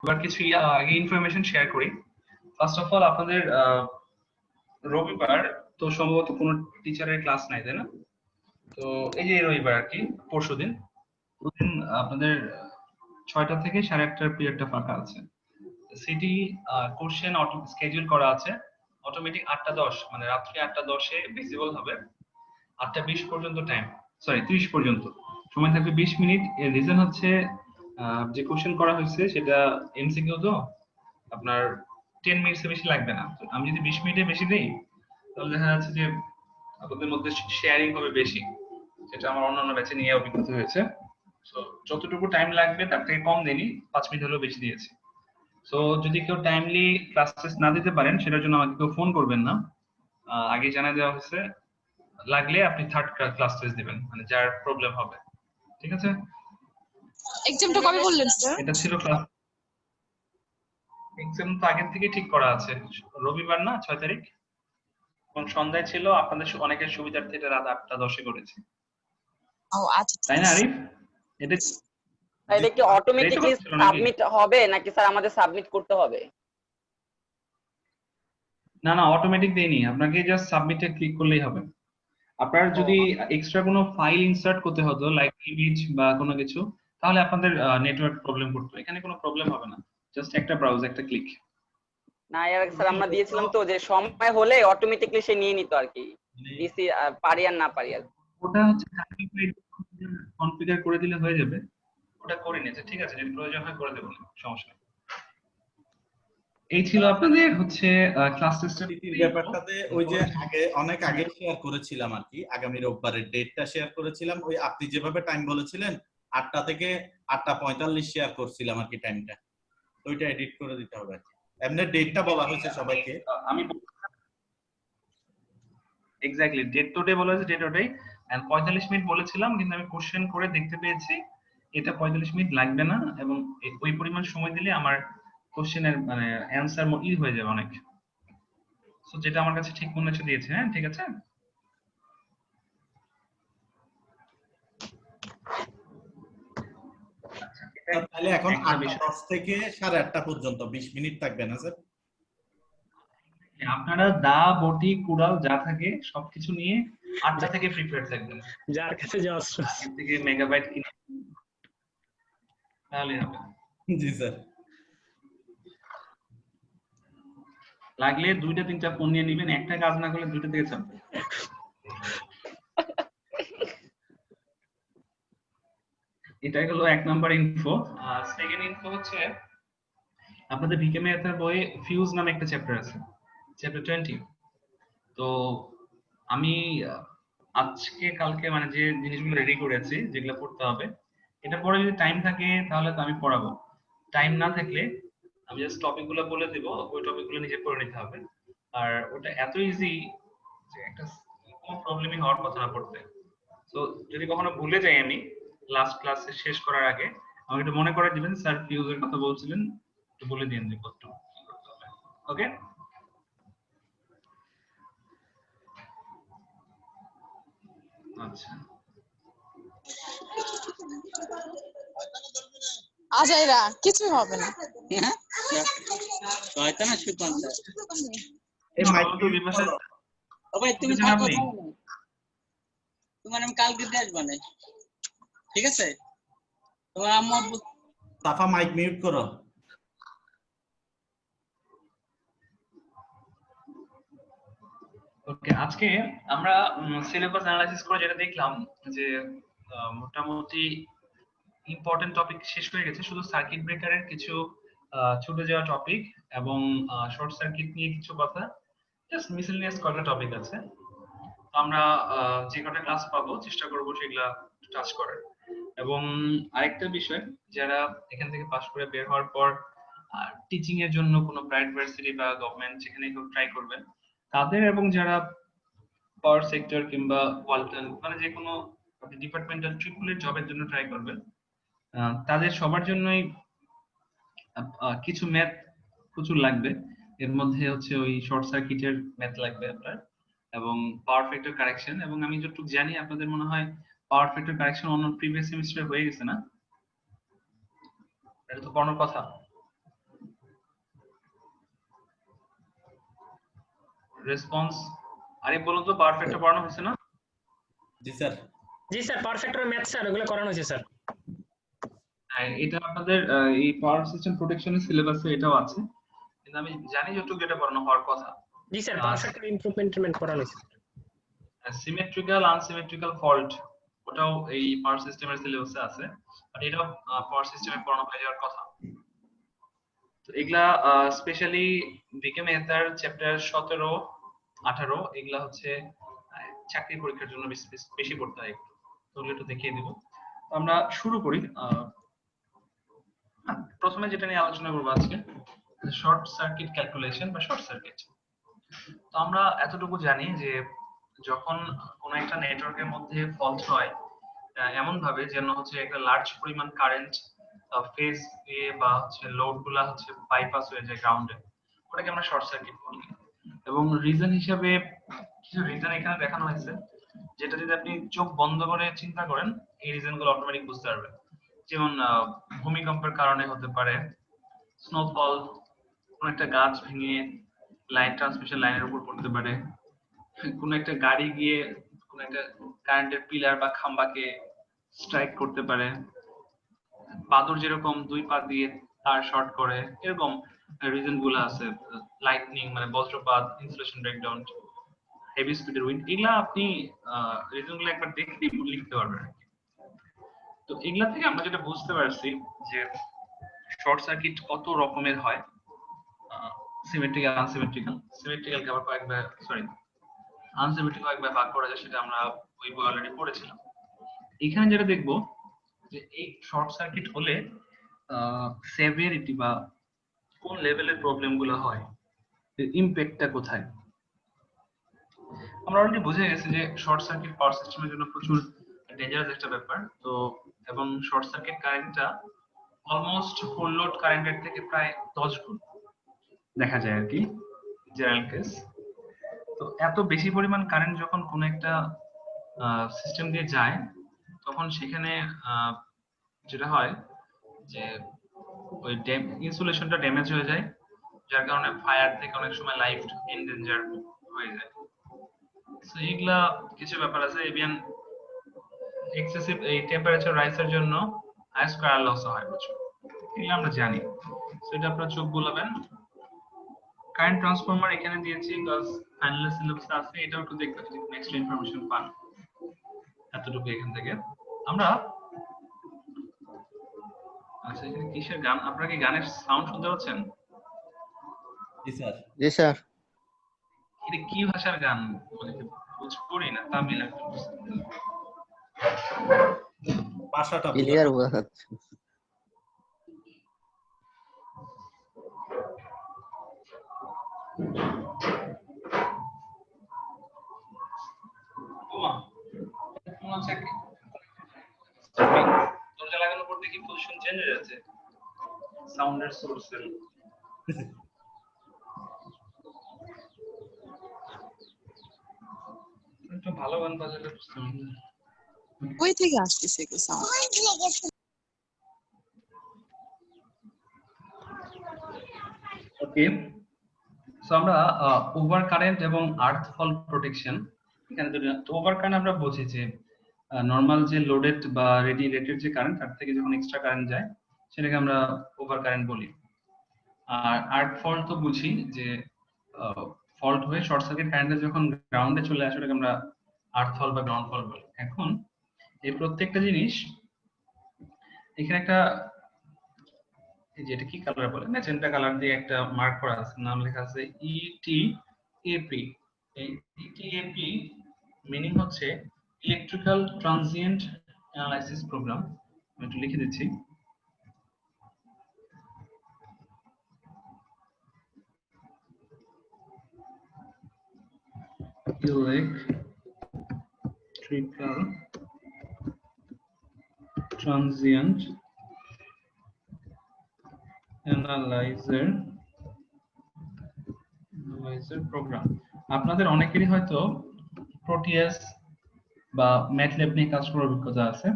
এবার কিছু আগে ইনফরমেশন শেয়ার করি। ফার্স্ট অফ অল আপনাদের রবিবার তো সম্ভবত কোনো টিচারের ক্লাস নাই, তাই না? তো এই যে রবিবার আর কি, পরশুদিন ওদিন আপনাদের 6টা থেকে 8:30টার পিরিয়ডটা ফাঁকা আছে। সিটি কোশ্চেন স্কেডিউল করা আছে অটোমেটিক 8টা 10, মানে রাত্রি 8টা 10-এ ভিজিবল হবে। 8টা 20 পর্যন্ত টাইম, সরি 30 পর্যন্ত সময় থাকবে 20 মিনিট। এর রিজন হচ্ছে যে কোশ্চেন করা হয়েছে সেটা এমসিকিউ, তো আপনার 10 মিনিটসে বেশি লাগবে না। তো আমি যদি 20 মিনিটে বেশি দেই তাহলে দেখা যাচ্ছে যে আপনাদের মধ্যে শেয়ারিং হবে বেশি, যেটা আমার অন্যান্য ব্যাচে নিয়ে অভিজ্ঞতা হয়েছে। তো যতটুকু টাইম লাগবে তার থেকে কম দেনি, 5 মিনিট হলেও বেশি দিয়েছি। তো যদি কেউ টাইমলি ক্লাস টেস্ট না দিতে পারেন সেটার জন্য আমাকে কেউ ফোন করবেন না, আগে জানা দেওয়া হয়েছে। লাগলে আপনি থার্ড ক্লাস টেস্ট দিবেন, মানে যার প্রবলেম হবে। ঠিক আছে? এক্সামটা কবে বললেন স্যার? এটা ছিল ক্লাস। এক্সাম তো আগের থেকে ঠিক করা আছে, রবিবার না 6 তারিখ, কোন সন্ধ্যায় ছিল। আপনাদের অনেকের সুবিধার্থে এটা রাত 8টা 10-এ করেছে, ও আচ্ছা, তাই না আরিফ? এটা এটা কি অটোমেটিক্যালি সাবমিট হবে নাকি স্যার আমাদের সাবমিট করতে হবে? না না, অটোমেটিক দেয়নি, আপনাকে জাস্ট সাবমিটে ক্লিক করলেই হবে। আপনার যদি এক্সট্রা কোনো ফাইল ইনসার্ট করতে হতো লাইক ইমেজ বা কোনো কিছু, তাহলে আপনাদের নেটওয়ার্ক প্রবলেম করতো। এখানে কোনো প্রবলেম হবে না, জাস্ট একটা ব্রাউজ, একটা ক্লিক। না এর আগে স্যার আমরা দিয়েছিলাম তো যে সময় হলে অটোমেটিক্যালি সে নিয়ে নিত আর কি, দিছি পারি আর না পারি আর। ওটা হচ্ছে কনফিগার করে দিলে হয়ে যাবে, ওটা করে নিয়েছে। ঠিক আছে, যদি প্রয়োজন হয় করে দেবো, সমস্যা নেই। এই ছিল আপনাদের হচ্ছে ক্লাস টেস্টের ব্যাপারটাতে ওই যে আগে অনেক আগে শেয়ার করেছিলাম আর কি, আগামী রোববারের ডেটটা শেয়ার করেছিলাম। ওই আপনি যেভাবে টাইম বলেছিলেন 8টা থেকে 8টা 45 শেয়ার করছিলাম আর কি টাইমটা, ওইটা এডিট করে দিতে হবে আর কি। এমনি ডেটটা বলা হয়েছে সবাইকে, আমি এক্স্যাক্টলি ডেট তো বলা হয়েছে, ডেট ওটাই। এন্ড 45 মিনিট বলেছিলাম, কিন্তু আমি কোশ্চেন করে দেখতে পেয়েছি এটা 45 মিনিট লাগবে না, এবং ওই পরিমাণ সময় দিলে আমার কোশ্চেনের মানে অ্যানসার হয়ে যাবে অনেক। সো যেটা আমার কাছে ঠিক মনে হচ্ছে দিয়েছে। হ্যাঁ, ঠিক আছে। তাহলে এখন 8টা 10 থেকে 8:30 পর্যন্ত 20 মিনিট থাকবে না স্যার? আপনারা দা বটি কুড়াল যা থাকে সবকিছু নিয়ে 8টা থেকে প্রিপেয়ার থাকবেন, যার কাছে যে অস্ত্র আগে থেকে মেগাবাইট কিনে তাহলে হবে। জি স্যার। লাগলে 2টা 3টা ফোন নিয়ে নেবেন, একটা কাজ না করলে 2টা থেকে চাপবে। এটাই হলো 1 নাম্বার ইনফো। সেকেন্ড ইনফো হচ্ছে আপনাদের ভিকে ম্যাথের বইয়ে ফিউজ নামে একটা চ্যাপ্টার আছে, চ্যাপ্টার 20। তো আমি আজকে কালকে মানে যে জিনিসগুলো রেডি করেছি যেগুলো পড়তে হবে, এটা পরে যদি টাইম থাকে তাহলে তো আমি পড়াবো, টাইম না থাকলে আমি জাস্ট টপিকগুলো বলে দেব, ওই টপিকগুলো নিজে পড়ে নিতে হবে। আর ওটা এত ইজি যে একটা কোনো প্রবলেমই হওয়ার কথা না পড়তে। তো যদি কখনো ভুলে যাই আমি লাস্ট ক্লাসে শেষ করার আগে, আমাকে একটু মনে করে দিবেন, স্যার ফিউজের কথা বলছিলেন, একটু বলে দিন যে কত কি করতে হবে। ওকে? আচ্ছা, আজাইরা কিছুই হবে না। শয়তান আর সুকান্ত। এই মাইক্রো বিভাষা ও ভাই তুমি থাকো, তোমার আমি কালকে দিয়ে আসবো না, ঠিক আছে? তোমার আম্মু সাফা মাইক মিউট করো। ওকে, আজকে আমরা সিলেবাস অ্যানালাইসিস করে যেটা দেখলাম যে মোটামুটি ইম্পর্টেন্ট টপিক শেষ হয়ে গেছে, শুধু সার্কিট ব্রেকারের কিছু ছুটে যাওয়া টপিক এবং শর্ট সার্কিট নিয়ে কিছু কথা, জাস্ট মিসেলিনিয়াস কয়েকটা টপিক আছে। তো আমরা যে কটা ক্লাস পাবো চেষ্টা করবো সেগুলা টাচ করার। এবং আরেকটা বিষয়, যারা এখান থেকে পাস করে বের হওয়ার পর টিচিং এর জন্য কোনো প্রাইভেট ভার্সিটি বা গভর্নমেন্ট যেখানে কেউ ট্রাই করবেন তাদের, এবং যারা পাওয়ার সেক্টর কিংবা ওয়ালটন মানে যে কোনো ডিপার্টমেন্টাল ট্রিপল এর জবের জন্য ট্রাই করবেন, তাদের সবার জন্যই কিছু ম্যাথ প্রচুর লাগবে। এর মধ্যে হচ্ছে ওই শর্ট সার্কিটের ম্যাথ লাগবে আপনার, এবং পাওয়ার ফ্যাক্টর কারেকশন। এবং আমি যতটুকু জানি আপনাদের মনে হয় পাওয়ার ফ্যাক্টর কারেকশন অন্য প্রিভিয়াস সেমিস্টারে হয়ে গেছে না? এটা তো পড়ানোর কথা। রেসপন্স আরে বলুন তো পারফেক্টটা পড়ানো হয়েছে না? জি স্যার। জি স্যার, পারফেক্ট আর ম্যাথ স্যার ওগুলো করানো হয়েছে স্যার। হ্যাঁ, এটা আপনাদের এই পাওয়ার সিস্টেম প্রোটেকশনের সিলেবাসে এটাও আছে, কিন্তু আমি জানি যতটুকু এটা পড়ানো হওয়ার কথা। জি স্যার, পারফেক্ট আর ইমপ্রুভমেন্ট করানো হয়েছে। সিমেট্রিক্যাল আনসিমেট্রিক্যাল ফল্ট ওটাও এই পাওয়ার সিস্টেমের সিলেবাসে আছে, বাট এটাও পাওয়ার সিস্টেমে পড়ানো হয়ে যাওয়ার কথা। তো এগুলা স্পেশালি বিকে মেহতার চ্যাপ্টার 17 18 এগুলা হচ্ছে চাকরি পরীক্ষার জন্য বেশি পড়তে হয় একটু, তো ওগুলো একটু দেখিয়ে দিব। আমরা শুরু করি। প্রথমে যেটা নিয়ে আলোচনা করবো আজকে, শর্ট সার্কিট ক্যালকুলেশন বা শর্ট সার্কিট। তো আমরা এতটুকু জানি যে যখন কোন একটা নেটওয়ার্কের মধ্যে ফল্ট হয় এমন ভাবে যেন হচ্ছে একটা লার্জ পরিমাণ কারেন্ট ফেজ দিয়ে বা হচ্ছে লোড গুলা হচ্ছে বাইপাস হয়ে যায় গ্রাউন্ডে, ওটাকে আমরা শর্ট সার্কিট বলি। এবং রিজন হিসেবে কিছু রিজন এখানে দেখানো হয়েছে, যেটা যদি আপনি চোখ বন্ধ করে চিন্তা করেন এই রিজন গুলো অটোমেটিক বুঝতে পারবেন। যেমন ভূমিকম্পের কারণে হতে পারে, স্নোফল, কোন একটা গাছ ভেঙে লাইন ট্রান্সমিশন লাইনের উপর পড়তে পারে, কোন একটা গাড়ি গিয়ে কোন একটা কারেন্টের পিলার বা খাম্বাকে স্ট্রাইক করতে পারে, বাদুর যেরকম দুই পা দিয়ে তার শর্ট করে, এরকম রিজন গুলো আছে। লাইটনিং মানে বজ্রপাত, ইনসুলেশন ব্রেকডাউন, হেভি স্পিডের উইন্ড, এগুলা আপনি রিজন গুলো একবার দেখলে লিখতে পারবেন। তো এগুলা থেকে আমরা যেটা বুঝতে পারছি যে শর্ট সার্কিট কত রকমের হয়, সিমেট্রিক্যাল আনসিমেট্রিক্যাল, সিমেট্রিক্যালকে আবার কয়েকবার আনসিমেট্রিক কয়েকবার ভাগ করা যায়, সেটা আমরা ওই বই অলরেডি পড়েছিলাম। এখানে যেটা দেখবো যে এই শর্ট সার্কিট হলে সেভিয়ারিটি বা কোন লেভেলের প্রবলেম গুলো হয়, ইমপ্যাক্টটা কোথায়। আমরা অলরেডি বুঝে গেছি যে শর্ট সার্কিট পাওয়ার সিস্টেমের জন্য প্রচুর ডেঞ্জারাস একটা ব্যাপার। তো এবং শর্ট সার্কিট কারেন্টটা অলমোস্ট ফুল লোড কারেন্টের থেকে প্রায় 10 গুণ দেখা যায় আর কি, জেনারেল কেস। তো এত বেশি পরিমাণ কারেন্ট যখন কোন একটা সিস্টেম দিয়ে যায়, তখন সেখানে যেটা হয় যে ওই ইনসুলেশনটা ড্যামেজ হয়ে যায়, যার কারণে ফায়ার থেকে অনেক সময় লাইফ এন্ডেঞ্জার হয়ে যায়। সো এগুলা কিছু ব্যাপার আছে। ইভেন এক্সেসিভ এই টেম্পারেচার রাইজের জন্য আইস স্কয়ার লস হয় প্রচুর, এগুলো আমরা জানি। সো এটা আপনারা চোখ বুলাবেন। কারেন্ট ট্রান্সফরমার এখানে দিয়েছি বিকজ ফাইনাল সিলেবাসে আছে, এটাও একটু দেখতে যদি নেক্সট ইনফরমেশন পান। এতটুকু এখান থেকে আমরা। আচ্ছা, এখানে কিসের গান? আপনারা কি গানের সাউন্ড শুনতে পাচ্ছেন? জি স্যার। জি স্যার। এটা কি ভাষার গান? মানে ভোজপুরি না তামিল? ভাষাটা ক্লিয়ার বোঝা যাচ্ছে। দরজা লাগানোর পর দেখি পজিশন চেঞ্জ হয়ে যাচ্ছে সাউন্ডের সোর্সের। একটু ভালো গান বাজালে বুঝতে পারবেন। ওই থেকে আসতেছে এগুলো সাউন্ড। ওকে, সো আমরা ওভার কারেন্ট এবং আর্থ ফল প্রোটেকশন এখানে তো ওভার কারেন্ট আমরা বুঝি যে নরমাল যে লোডেড বা রেডিয়েটেড যে কারেন্ট, তার থেকে যখন এক্সট্রা কারেন্ট যায় সেটাকে আমরা ওভার কারেন্ট বলি। আর আর্থ ফল্ট তো বুঝি যে ফল্ট হয়ে শর্ট সার্কিট কারেন্টে যখন গ্রাউন্ডে চলে আসে ওটাকে আমরা আর্থ ফল বা গ্রাউন্ড ফল বলি। এখন এই প্রত্যেকটা জিনিস এখানে একটা, এই যে এটা কি কালার বলে, ম্যাজেন্টা কালার দিয়ে একটা মার্ক করা আছে, নাম লেখা আছে ইটিএপি। এই ইটিএপি মিনিং হচ্ছে ইলেকট্রিক্যাল ট্রানজিয়েন্ট অ্যানালাইসিস প্রোগ্রাম। আমি একটু লিখে দিচ্ছি। Electrical transient analyzer program। আপনাদের অনেকেরই হয়তো প্রোটিয়াস বা ম্যাটল্যাব নিয়ে কাজ করার অভিজ্ঞতা আছে।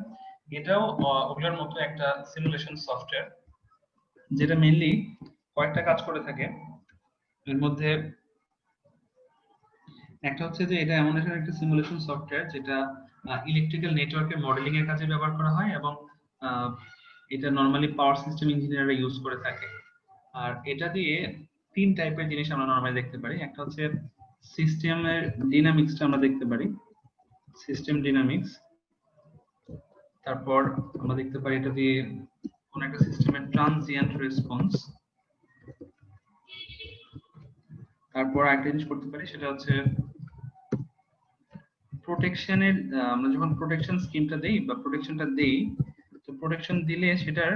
এটাও ওগুলোর মতো একটা সিমুলেশন সফটওয়্যার, যেটা মেইনলি কয়েকটা কাজ করে থাকে। এর মধ্যে একটা হচ্ছে যে এটা এমন একটা সিমুলেশন সফটওয়্যার যেটা ইলেকট্রিক্যাল নেটওয়ার্কের মডেলিং এর কাজে ব্যবহার করা হয় এবং আহ, এটা নরমালি পাওয়ার সিস্টেম ইঞ্জিনিয়াররা ইউজ করে থাকে। আর এটা দিয়ে তিন টাইপের জিনিস আমরা নরমালি দেখতে পারি। একটা হচ্ছে সিস্টেমের ডিনামিক্সটা আমরা দেখতে পারি, সিস্টেম ডিনামিক্স। তারপর আমরা দেখতে পারি এটা দিয়ে কোন একটা সিস্টেমের ট্রানজিয়েন্ট রেসপন্স। তারপর আরেকটা জিনিস করতে পারি সেটা হচ্ছে প্রোটেকশনের, আমরা যখন প্রোটেকশন স্কিমটা দেই বা প্রোটেকশনটা দেই, তো প্রোটেকশন দিলে সেটার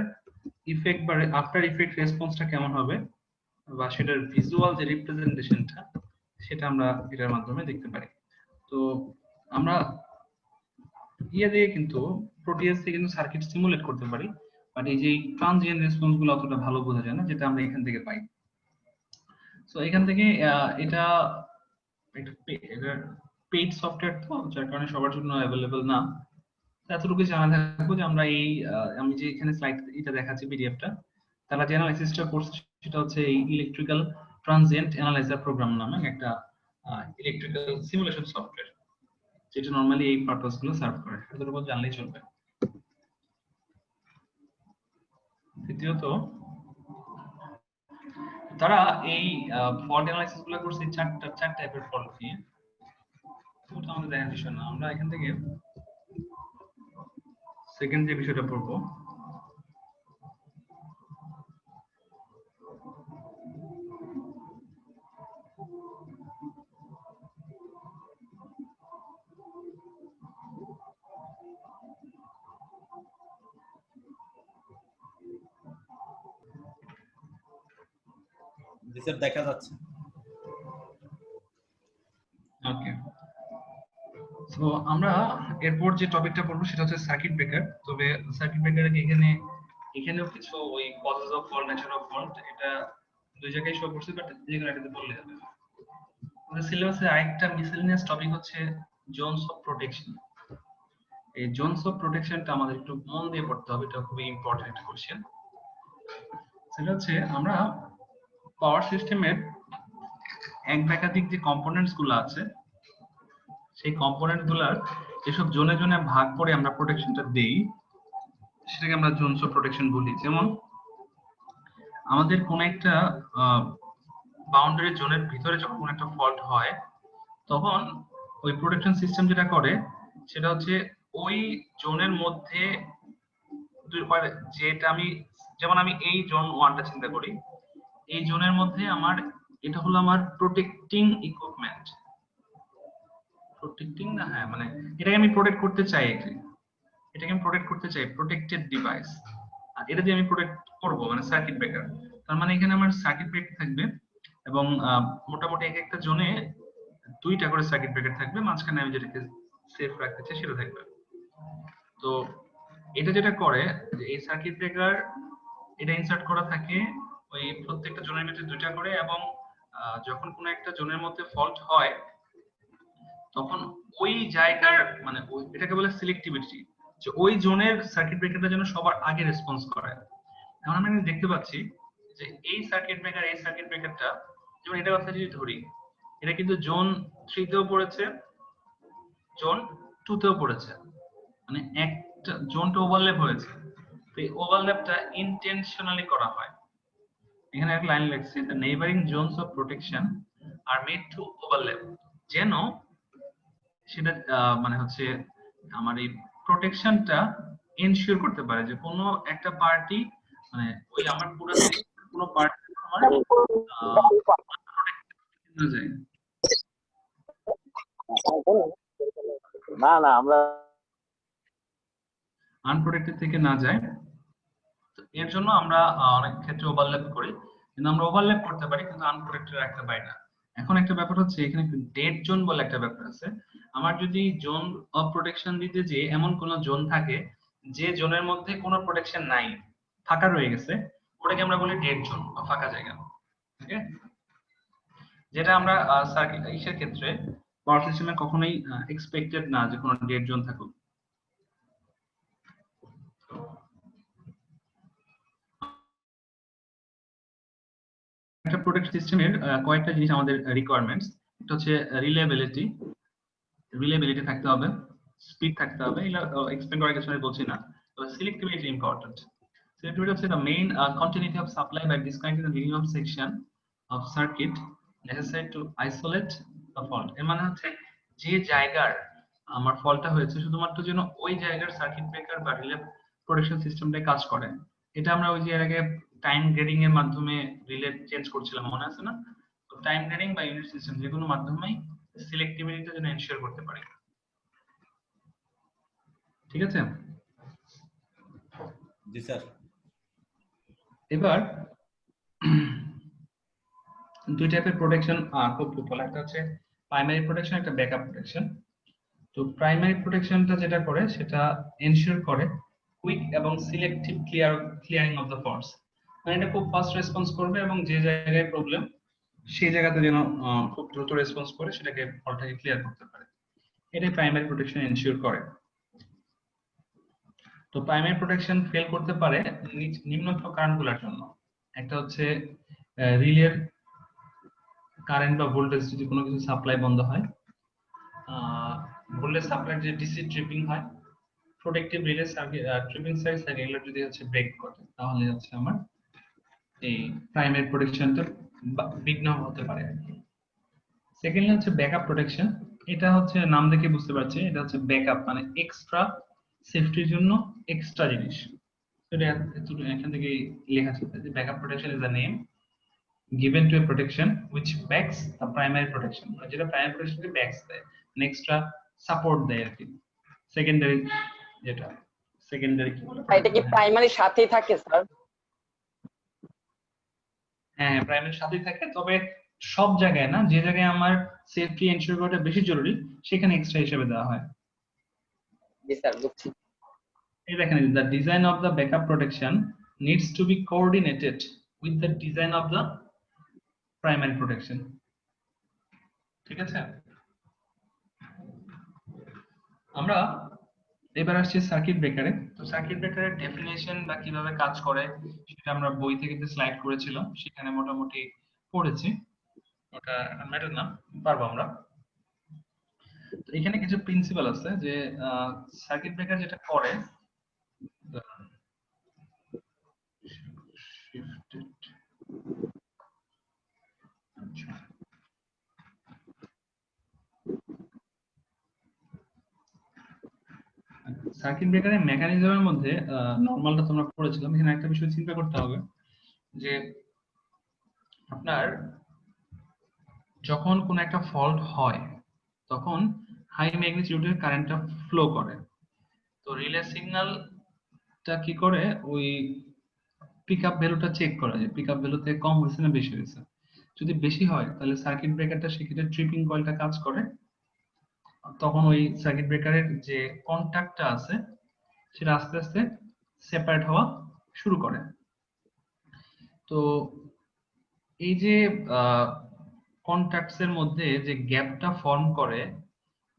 ইফেক্ট বা আফটার ইফেক্ট রেসপন্সটা কেমন হবে বা সেটার ভিজুয়াল যে রিপ্রেজেন্টেশনটা সেটা আমরা এটার মাধ্যমে দেখতে পারি। তো আমরা ইয়ে দিয়ে কিন্তু প্রোটিয়াস দিয়ে কিন্তু সার্কিট সিমুলেট করতে পারি, বাট এই যে ট্রানজিয়েন্ট রেসপন্স গুলো অতটা ভালো বোঝা যায় না, যেটা আমরা এখান থেকে পাই। সো এখান থেকে এটা একটা পেইড সফটওয়্যার, তো যার কারণে সবার জন্য অ্যাভেলেবল না। এতটুকু জানা থাকবো যে আমরা এই আমি যে এখানে স্লাইড এটা দেখাচ্ছি পিডিএফটা, তারা যে অ্যানালাইসিসটা করছে সেটা হচ্ছে এই ইলেকট্রিক্যাল ট্রানজিয়েন্ট অ্যানালাইজার প্রোগ্রাম নামে একটা ইলেকট্রিক্যাল সিমুলেশন সফটওয়্যার, যেটা নরমালি এই পারপাস গুলো সার্ভ করে। এটার উপর জানলেই চলবে। দ্বিতীয়ত তারা এই ফল্ট অ্যানালাইসিস গুলো করছে চার টাইপের ফল্ট নিয়ে। ওটা আমাদের দেখার বিষয় না, আমরা এখান থেকে সেকেন্ড যে বিষয়টা পড়বো। জি স্যার, দেখা যাচ্ছে। ওকে, সো আমরা এরপর যে টপিকটা পড়বো সেটা হচ্ছে সার্কিট ব্রেকার। তবে সার্কিট ব্রেকারে এখানেও কিছু ওই causes of fault, nature of fault, এটা দুই জায়গায় শো করছে, বাট যেগুলো এটাতে বললে হবে। আমাদের সিলেবাসে আরেকটা মিসেলেনিয়াস টপিক হচ্ছে জোনস অফ প্রোটেকশন। এই জোনস অফ প্রোটেকশনটা আমাদের একটু মন দিয়ে পড়তে হবে, এটা খুবই ইম্পর্টেন্ট একটা কোশ্চেন। সেটা হচ্ছে আমরা পাওয়ার সিস্টেমের এক বা একাধিক যে কম্পোনেন্টস গুলো আছে, সেই কম্পোনেন্ট গুলার যেসব জোনে জোনে ভাগ করে আমরা প্রোটেকশনটা দেই, সেটাকে আমরা জোনস অফ প্রোটেকশন বলি। যেমন আমাদের কোন একটা বাউন্ডারি জোনের ভিতরে যখন কোন একটা ফল্ট হয়, তখন ওই প্রোটেকশন সিস্টেম যেটা করে সেটা হচ্ছে ওই জোনের মধ্যে যেটা আমি, যেমন আমি এই জোন 1টা চিন্তা করি, এই জোনের মধ্যে আমার এটা হলো আমার প্রোটেক্টিং ইকুইপমেন্ট, প্রোটেক্টিং না, হ্যাঁ মানে এটাকে আমি প্রোটেক্ট করতে চাই, এটাকে আমি প্রোটেক্ট করতে চাই, প্রোটেক্টেড ডিভাইস। আর এটা দিয়ে আমি প্রোটেক্ট করব মানে সার্কিট ব্রেকার। তার মানে এখানে আমার সার্কিট ব্রেকার থাকবে এবং মোটামুটি এক একটা জোনে 2টা করে সার্কিট ব্রেকার থাকবে, মাঝখানে আমি যেটাকে সেফ রাখতে চাই সেটা থাকবে। তো এটা যেটা করে যে এই সার্কিট ব্রেকার এটা ইনসার্ট করা থাকে ওই প্রত্যেকটা জোনের ভিতরে 2টা করে, এবং যখন কোনো একটা জোনের মধ্যে ফল্ট হয় তখন ওই জায়গার মানে এটাকে বলে সিলেক্টিভিটি, যে ওই জোনের সার্কিট ব্রেকারটা যেন সবার আগে রেসপন্স করে। এখন আমরা দেখতে পাচ্ছি যে এই সার্কিট ব্রেকারটা, যেমন এটা কথা যদি ধরি, এটা কিন্তু জোন 3 তেও পড়েছে, জোন 2 তেও পড়েছে, মানে একটা জোনটা ওভারল্যাপ হয়েছে। তো এই ওভারল্যাপটা ইন্টেনশনালি করা হয়। এখানে একটা লাইন লিখছি, the neighboring zones of protection are made to overlap, যেন সেটা মানে হচ্ছে আমার এই প্রোটেকশনটা এনশিওর করতে পারে যে কোনো একটা পার্টি মানে ওই আমার পুরো কোনো পার্টি আমার না যায়। না আমরা আনপ্রোটেক্টেড থেকে না যায়। এর জন্য আমরা অনেক ক্ষেত্রে ওভারল্যাপ করি, কিন্তু আমরা ওভারল্যাপ করতে পারি কিন্তু আনপ্রোটেক্টেড রাখতে পারি না। এখন একটা ব্যাপার হচ্ছে এখানে একটু ডেড জোন বলে একটা ব্যাপার আছে। আমার যদি জোন অফ প্রোটেকশন দিতে যে এমন কোন জোন থাকে যে জোনের মধ্যে কোনো প্রোটেকশন নাই, ফাঁকা রয়ে গেছে, ওটাকে আমরা বলি ডেড জোন বা ফাঁকা জায়গা। ওকে, যেটা আমরা সার্কিট ইসের ক্ষেত্রে পাওয়ার সিস্টেমে কখনোই এক্সপেক্টেড না যে কোনো ডেড জোন থাকুক। একটা প্রোটেক্ট সিস্টেমের কয়েকটা জিনিস আমাদের রিকোয়ারমেন্টস। এটা হচ্ছে রিলায়েবিলিটি, রিলায়েবিলিটি থাকতে হবে, স্পিড থাকতে হবে, এটা এক্সপ্লেইন করার কিছু আমি বলছি না। তো সিলেক্টিভিটি ইম্পর্টেন্ট। Selectivity হচ্ছে the main continuity of supply by disconnecting the minimum section of circuit necessary to isolate the fault। এর মানে হচ্ছে যে জায়গার আমার ফল্টটা হয়েছে শুধুমাত্র যেন ওই জায়গার সার্কিট ব্রেকার বা রিলে প্রোটেকশন সিস্টেমটা কাজ করে। এটা আমরা ওই যে এর আগে টাইম গ্রেডিং এর মাধ্যমে রিলে চেঞ্জ করছিলাম, মনে আছে না? তো টাইম গ্রেডিং বা ইউনিট সিস্টেম যে কোনো মাধ্যমেই সিলেক্টিভিটিটা যেন এনশিওর করতে পারি। ঠিক আছে? জি স্যার। এবার দুই টাইপের প্রোটেকশন খুব বলা, একটা হচ্ছে প্রাইমারি প্রোটেকশন, একটা ব্যাকআপ প্রোটেকশন। তো প্রাইমারি প্রোটেকশনটা যেটা করে সেটা এনশিওর করে কুইক এবং selective clearing of the faults. মানে এটা খুব ফাস্ট রেসপন্স করবে এবং যে জায়গায় প্রবলেম সেই জায়গাতে যেন খুব দ্রুত রেসপন্স করে সেটাকে ফল্টটাকে ক্লিয়ার করতে পারে। এটাই প্রাইমারি প্রোটেকশন এনশিওর করে। তো প্রাইমারি প্রোটেকশন ফেল করতে পারে নিম্নোক্ত কারণগুলোর জন্য। একটা হচ্ছে রিলের কারেন্ট বা ভোল্টেজ যদি কোনো কিছু সাপ্লাই বন্ধ হয়, ভোল্টেজ সাপ্লাই যে ডিসি ট্রিপিং হয়, protective relay circuit tripping size থাকে, এগুলো যদি হচ্ছে ব্রেক করে তাহলে হচ্ছে আমার এই প্রাইমারি প্রোটেকশনটা বিঘ্ন হতে পারে। সেকেন্ডলি হচ্ছে ব্যাকআপ প্রোটেকশন। এটা হচ্ছে নাম দেখে বুঝতে পারছি, এটা হচ্ছে ব্যাকআপ মানে এক্সট্রা সেফটির জন্য এক্সট্রা জিনিস। এটা এখান থেকে লেখা আছে যে backup protection is the name given to a protection which backs the primary protection, যেটা প্রাইমারি প্রোটেকশনকে ব্যাকস দেয়, এক্সট্রা সাপোর্ট দেয় আর কি। সেকেন্ডারি যেটা সেকেন্ডারি কি বলে, এটা কি প্রাইমারির সাথেই থাকে স্যার? হ্যাঁ প্রাইমারির সাথেই থাকে, তবে সব জায়গায় না, যে জায়গায় আমার সেফটি এনশিওর করাটা বেশি জরুরি সেখানে এক্সট্রা হিসেবে দেওয়া হয়। জি স্যার বুঝছি। এই দেখেন, the design of the backup protection needs to be coordinated with the design of the primary protection। ঠিক আছে? আমরা এবার আসছি সার্কিট ব্রেকারে। তো সার্কিট ব্রেকারের ডেফিনিশন বা কিভাবে কাজ করে সেটা আমরা বই থেকে যে স্লাইড করেছিলাম সেখানে মোটামুটি পড়েছি, ওটা ম্যাটার না, পারবো আমরা। তো এখানে কিছু প্রিন্সিপাল আছে যে সার্কিট ব্রেকার যেটা করে, আচ্ছা সার্কিট ব্রেকারের মেকানিজমের মধ্যে নরমালটা তোমরা পড়েছিলাম, এখানে একটা বিষয় চিন্তা করতে হবে যে আপনার যখন কোন একটা ফল্ট হয় তখন হাই ম্যাগনিটিউডের কারেন্টটা ফ্লো করে। তো রিলে সিগন্যালটা কি করে, ওই পিকআপ ভ্যালুটা চেক করা যায়, পিকআপ ভ্যালুতে কম হয়েছে না বেশি হয়েছে। যদি বেশি হয় তাহলে সার্কিট ব্রেকারটা সেক্ষেত্রে ট্রিপিং কয়েলটা কাজ করে, তখন ওই সার্কিট ব্রেকারের যে কন্ট্যাক্টটা আছে সেটা আস্তে আস্তে সেপারেট হওয়া শুরু করে। তো এই যে কন্ট্যাক্টস এর মধ্যে যে গ্যাপটা ফর্ম করে,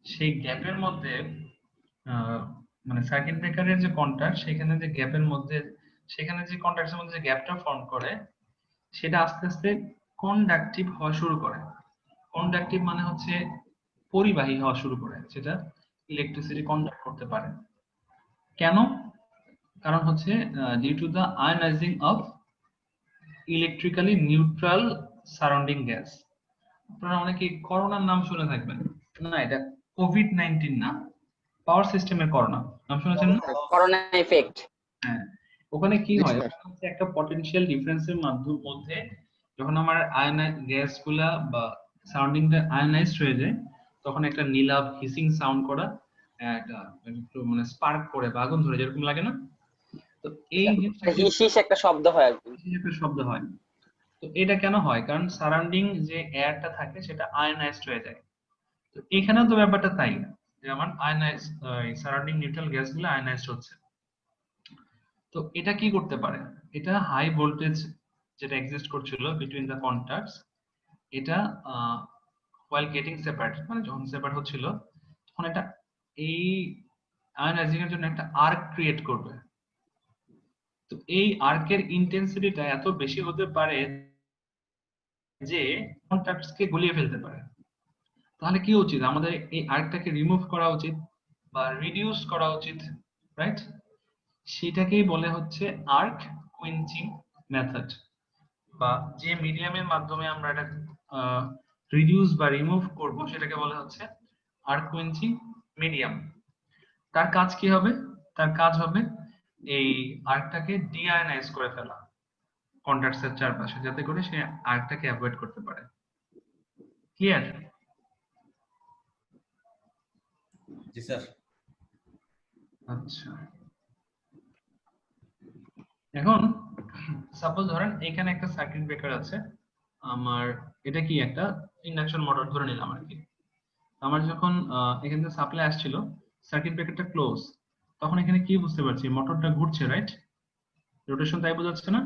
সেই গ্যাপের মধ্যে মানে সার্কিট ব্রেকারের যে কন্ট্যাক্ট, সেখানে যে গ্যাপের মধ্যে, সেখানে যে কন্ট্যাক্টস এর মধ্যে যে গ্যাপটা ফর্ম করে সেটা আস্তে আস্তে কন্ডাক্টিভ হওয়া শুরু করে। কন্ডাক্টিভ মানে হচ্ছে পরিবাহী হওয়া শুরু করে, যেটা ইলেকট্রিসিটি কন্ডাক্ট করতে পারে। কেন? কারণ হচ্ছে due to the ionizing of electrically neutral surrounding gas. আপনারা অনেকে করোনার নাম শুনে থাকবেন, না এটা কোভিড-19 না, পাওয়ার সিস্টেমের করোনা নাম শুনেছেন না? Corona effect. হ্যাঁ, ওখানে কি হয়, ওখানে হচ্ছে একটা পটেনশিয়াল ডিফারেন্সের মধ্যে যখন আমার আয়নাইজ গ্যাসগুলা বা সারাউন্ডিংটা আয়নাইজড হয়ে যায় তখন একটা নীলাভ হিসিং সাউন্ড করা, একটা একটু মানে স্পার্ক করে বা আগুন ধরে যেরকম লাগে না, তো এই হিস হিস একটা শব্দ হয় আর কি, একটা শব্দ হয়। তো এটা কেন হয়? কারণ সারাউন্ডিং যে এয়ারটা থাকে সেটা আয়নাইজড হয়ে যায়। তো এখানেও তো ব্যাপারটা তাই, যে আমার আয়নাইজ সারাউন্ডিং নিউট্রাল গ্যাসগুলো আয়নাইজড হচ্ছে। তো এটা কি করতে পারে, এটা হাই ভোল্টেজ যেটা এক্সিস্ট করছিল বিটুইন দ্য কন্ট্যাক্টস, এটা while getting separated মানে যখন সেপারেট হচ্ছিল তখন এটা এই আয়নাইজিং এর জন্য একটা আর্ক ক্রিয়েট করবে। তো এই আর্কের ইন্টেন্সিটিটা এত বেশি হতে পারে যে কন্ট্যাক্টস কে গলিয়ে ফেলতে পারে। তাহলে কি উচিত, আমাদের এই আর্কটাকে রিমুভ করা উচিত বা রিডিউস করা উচিত, রাইট? সেটাকেই বলে হচ্ছে আর্ক কুইঞ্চিং মেথড, বা যে মিডিয়ামের মাধ্যমে আমরা এটা রিডিউস বা রিমুভ করব সেটাকে বলা হচ্ছে আর্ক কুইঞ্চিং মিডিয়াম। তার কাজ কি হবে? তার কাজ হবে এই আর্কটাকে ডিআয়নাইজ করে ফেলা কন্ট্যাক্টসের চারপাশে, যাতে করে সে আর্কটাকে অ্যাভয়েড করতে পারে। ক্লিয়ার? জি স্যার। আচ্ছা, এখন সাপোজ ধরেন এখানে একটা সার্কিট ব্রেকার আছে আমার, এটা কি একটা ইন্ডাকশন মোটর ধরে নিলাম আর কি। আমার যখন এখান থেকে সাপ্লাই আসছিল, সার্কিট ব্রেকারটা ক্লোজ, তখন এখানে কি বুঝতে পারছি, মোটরটা ঘুরছে, রাইট? রোটেশন, তাই বোঝাচ্ছে না?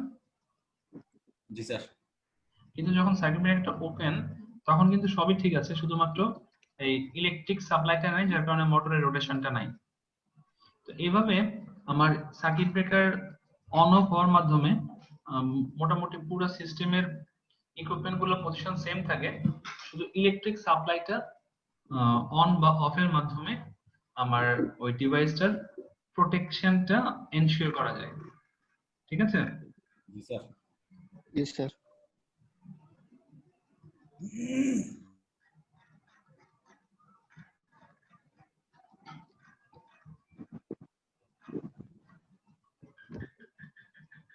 জি স্যার। কিন্তু যখন সার্কিট ব্রেকারটা ওপেন, তখন কিন্তু সবই ঠিক আছে, শুধুমাত্র এই ইলেকট্রিক সাপ্লাইটা নাই, যার কারণে মোটরের রোটেশনটা নাই। তো এইভাবে আমার সার্কিট ব্রেকার অন অফ হওয়ার মাধ্যমে মোটামুটি পুরো সিস্টেমের ইকুইপমেন্ট গুলো পজিশন সেম থাকে, শুধু ইলেকট্রিক সাপ্লাইটা অন বা অফ এর মাধ্যমে আমার ওই ডিভাইসটার প্রোটেকশনটা এনশিওর করা যায়। ঠিক আছে? জি স্যার। জি স্যার।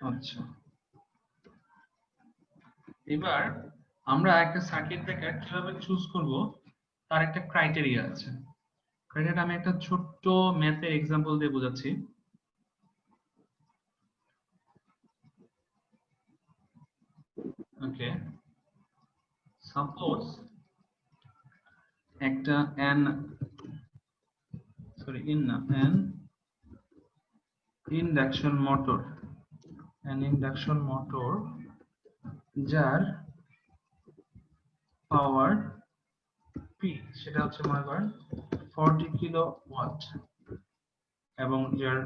আচ্ছা, এবার আমরা একটা সার্কিট ব্রেকার কিভাবে চুজ করব তার একটা ক্রাইটেরিয়া আছে। ক্রাইটেরিয়াটা আমি একটা ছোট্ট ম্যাথের এক্সাম্পল দিয়ে বোঝাচ্ছি। ওকে, সাপোজ একটা an ইন্ডাকশন মোটর যার পাওয়ার P, সেটা হচ্ছে মনে করেন 40 কিলোওয়াট, এবং যার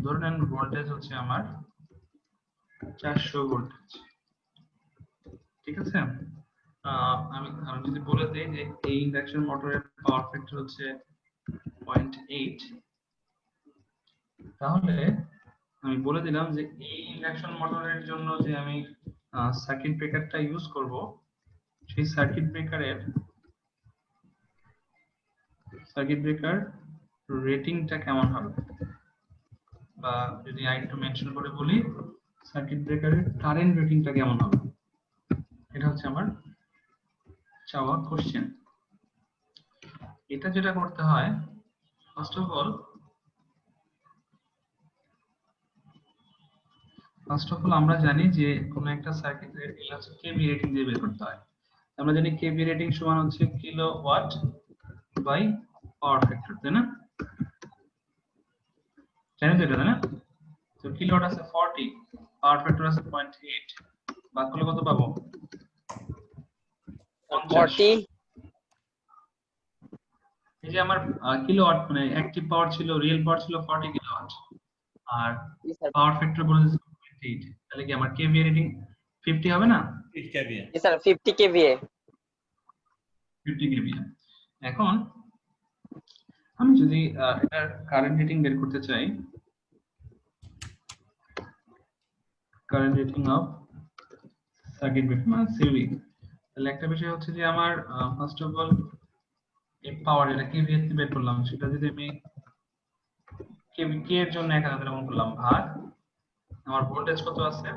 ধরে নেন ভোল্টেজ হচ্ছে আমার 400 ভোল্টেজ। ঠিক আছে? আমি যদি বলে দেই যে এই ইন্ডাকশন মোটরের পাওয়ার ফ্যাক্টর হচ্ছে 0.8, তাহলে আমি বলে দিলাম যে এই ইন্ডাকশন মোটরের জন্য যে আমি সার্কিট ব্রেকারটা ইউজ করব, সেই সার্কিট ব্রেকার রেটিংটা কেমন হবে, বা যদি আরেকটু মেনশন করে বলি, সার্কিট ব্রেকারের কারেন্ট রেটিংটা কেমন হবে। এটা হচ্ছে আমার চাওয়া কোশ্চেন। এটা যেটা করতে হয়, ফার্স্ট অফ অল আমরা জানি যে কোন একটা সার্কিটের কেভি রেটিং দিয়ে বের করতে হয়। আমরা জানি কেভি রেটিং সমান হচ্ছে কিলোওয়াট বাই পাওয়ার ফ্যাক্টর, তাই না? জানি তো এটা, তাই না? তো কিলোওয়াট আছে 40, পাওয়ার ফ্যাক্টর আছে 0.8, ভাগ করলে কত পাবো? 40। এই যে আমার কিলোওয়াট মানে অ্যাক্টিভ পাওয়ার ছিল, রিয়েল পাওয়ার ছিল 40 কিলোওয়াট, আর পাওয়ার ফ্যাক্টর বলেছে 0.8, তাহলে কি আমার কেভি রেটিং 50 হবে না? 50 কেভিএ। জি স্যার, 50 কেভিএ। 50 কেভিএ। এখন আমি যদি এটার কারেন্ট রেটিং বের করতে চাই, current rating of circuit breaker মানে সিভি, তাহলে একটা বিষয় হচ্ছে যে আমার ফার্স্ট অফ অল এই পাওয়ার, এটা কেভি এর বের করলাম, সেটা যদি আমি কেভি কে এর জন্য 1000 এমন করলাম, ভাগ আমার ভোল্টেজ কত আছে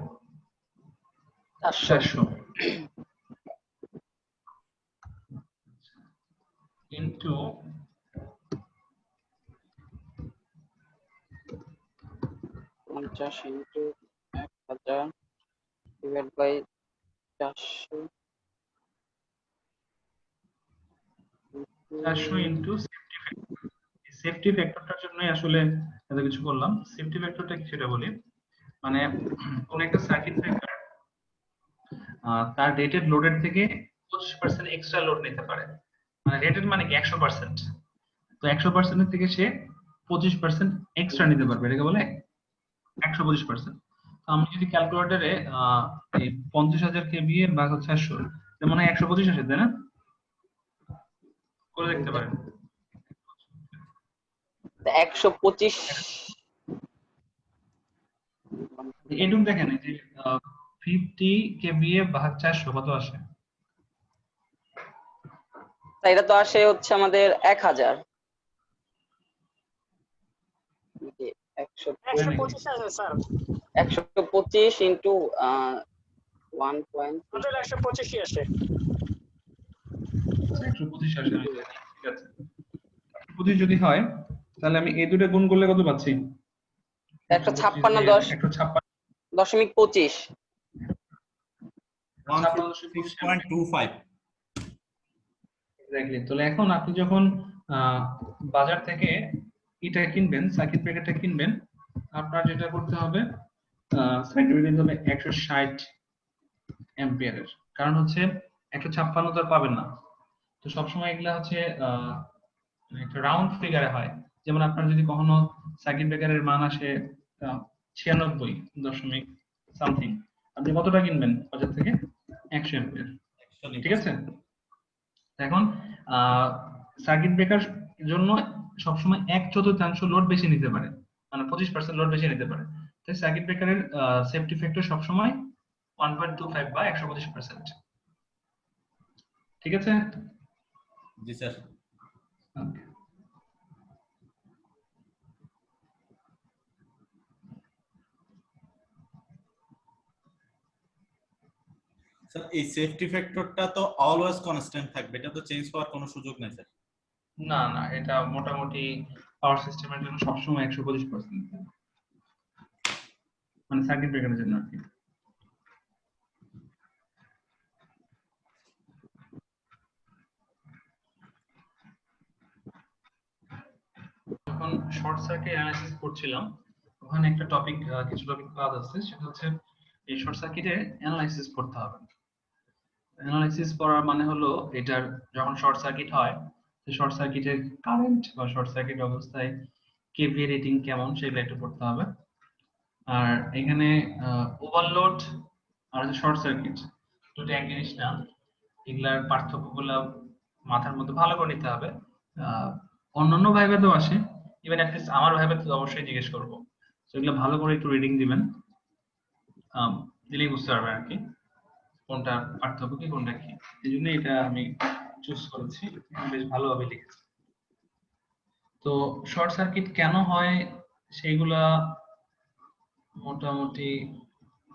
400 into 50 into 1000 divide by 400 into safety ফ্যাক্টরটার জন্যই আসলে এত কিছু করলাম। সেফটি ফ্যাক্টরটা কি সেটা বলি, মানে কোন একটা সার্কিট ব্রেকার তার রেটেড লোডের থেকে 25% এক্সট্রা লোড নিতে পারে। মানে রেটেড মানে কি 100%, তো 100% এর থেকে সে 25% এক্সট্রা নিতে পারবে, এটাকে বলে 125%। তো আমি যদি ক্যালকুলেটরে এই 50,000 কেভিএ ভাগ 400, তার মানে 125 আসে, তাই না? করে দেখতে পারেন। 125 এটুক দেখেন এই যে 50 কেভিএ ভাগ 400 কত আসে? তা এটা তো আসে হচ্ছে আমাদের 1000 125 আছে স্যার, 125 ইন্টু 1 পয়েন্ট আমাদের 125 আসে। 125 আসে, আমি জানি। ঠিক আছে, 125 যদি হয় তাহলে আমি এই দুটো গুণ করলে কত পাচ্ছি? 156 156.25 156.25 এক্স্যাক্টলি। তাহলে এখন আপনি যখন বাজার থেকে এটা কিনবেন, সার্কিট ব্রেকারটা কিনবেন, আপনার যেটা করতে হবে সার্কিট ব্রেকার কিনতে হবে 160 অ্যাম্পিয়ারের। কারণ হচ্ছে 156 তো আর পাবেন না। তো সবসময় এগুলা হচ্ছে একটা রাউন্ড ফিগারে হয়। যেমন আপনার যদি কখনো সার্কিট ব্রেকারের মান আসে 96 সামথিং, আপনি কতটা কিনবেন বাজার থেকে? 100 অ্যাম্পিয়ার। ঠিক আছে, এখন সার্কিট ব্রেকার জন্য সবসময় 1/4 লোড বেশি নিতে পারে, মানে 25% লোড বেশি নিতে পারে। তাই সার্কিট ব্রেকারের সেফটি ফ্যাক্টর সবসময় 1.25 বা 125%। ঠিক আছে? জি স্যার। Okay. স্যার এই সেফটি ফ্যাক্টরটা তো অলওয়েজ কনস্ট্যান্ট থাকবে, এটা তো চেঞ্জ হওয়ার কোনো সুযোগ নাই স্যার। না না, এটা মোটামুটি পাওয়ার সিস্টেমের জন্য সবসময় 125%, মানে সার্কিট ব্রেকারের জন্য আর কি। যখন শর্ট সার্কিট অ্যানালাইসিস করছিলাম ওখানে একটা টপিক, কিছু টপিক ক্লাস আছে, সেটা হচ্ছে এই শর্ট সার্কিটের অ্যানালাইসিস করতে হবে। অ্যানালাইসিস করার মানে হলো এটার যখন শর্ট সার্কিট হয়, শর্ট সার্কিটের কারেন্ট বা শর্ট সার্কিট অবস্থায় কেভিএ রেটিং কেমন সেগুলো একটু পড়তে হবে। আর এখানে ওভারলোড আর শর্ট সার্কিট দুটো এক জিনিস না, এগুলার পার্থক্যগুলো মাথার মধ্যে ভালো করে নিতে হবে। অন্যান্য ভাইভাতেও আসে, ইভেন অ্যাটলিস্ট আমার ভাইভাতে অবশ্যই জিজ্ঞেস করবো, সেগুলো ভালো করে একটু রিডিং দিবেন, দিলেই বুঝতে পারবেন আর কি কোনটা পার্থক্য কি কোনটা কি। এই জন্য এটা আমি চুজ করেছি, বেশ ভালোভাবে লিখেছি। তো শর্ট সার্কিট কেন হয় সেইগুলা মোটামুটি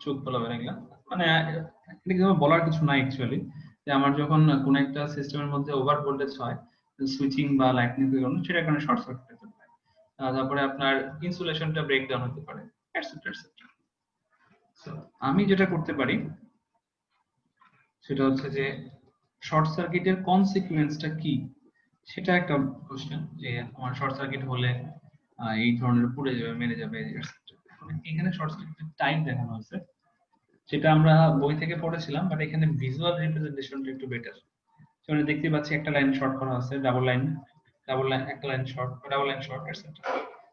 চোখ বলাবেন এগুলা, মানে এটা বলার কিছু নাই অ্যাকচুয়ালি, যে আমার যখন কোন একটা সিস্টেমের মধ্যে ওভার ভোল্টেজ হয়, সুইচিং বা লাইটনিং এর কারণে, সেটার কারণে শর্ট সার্কিট হতে পারে। তারপরে আপনার ইনসুলেশনটা ব্রেকডাউন হতে পারে, এটসেট্রা এটসেট্রা। সো আমি যেটা করতে পারি সেটা হচ্ছে যে শর্ট সার্কিটের কনসিকুয়েন্সটা কি, সেটা একটা কোশ্চেন, যে আমার শর্ট সার্কিট হলে এই ধরনের পুড়ে যাবে, মেরে যাবে, etc. এখানে শর্ট সার্কিটের টাইম দেখানো হয়েছে, সেটা আমরা বই থেকে পড়েছিলাম, বাট এখানে ভিজুয়াল রিপ্রেজেন্টেশনটা একটু বেটার। সেখানে দেখতে পাচ্ছি একটা লাইন শর্ট করা আছে, ডাবল লাইন, একটা line short, double line short, etcetera.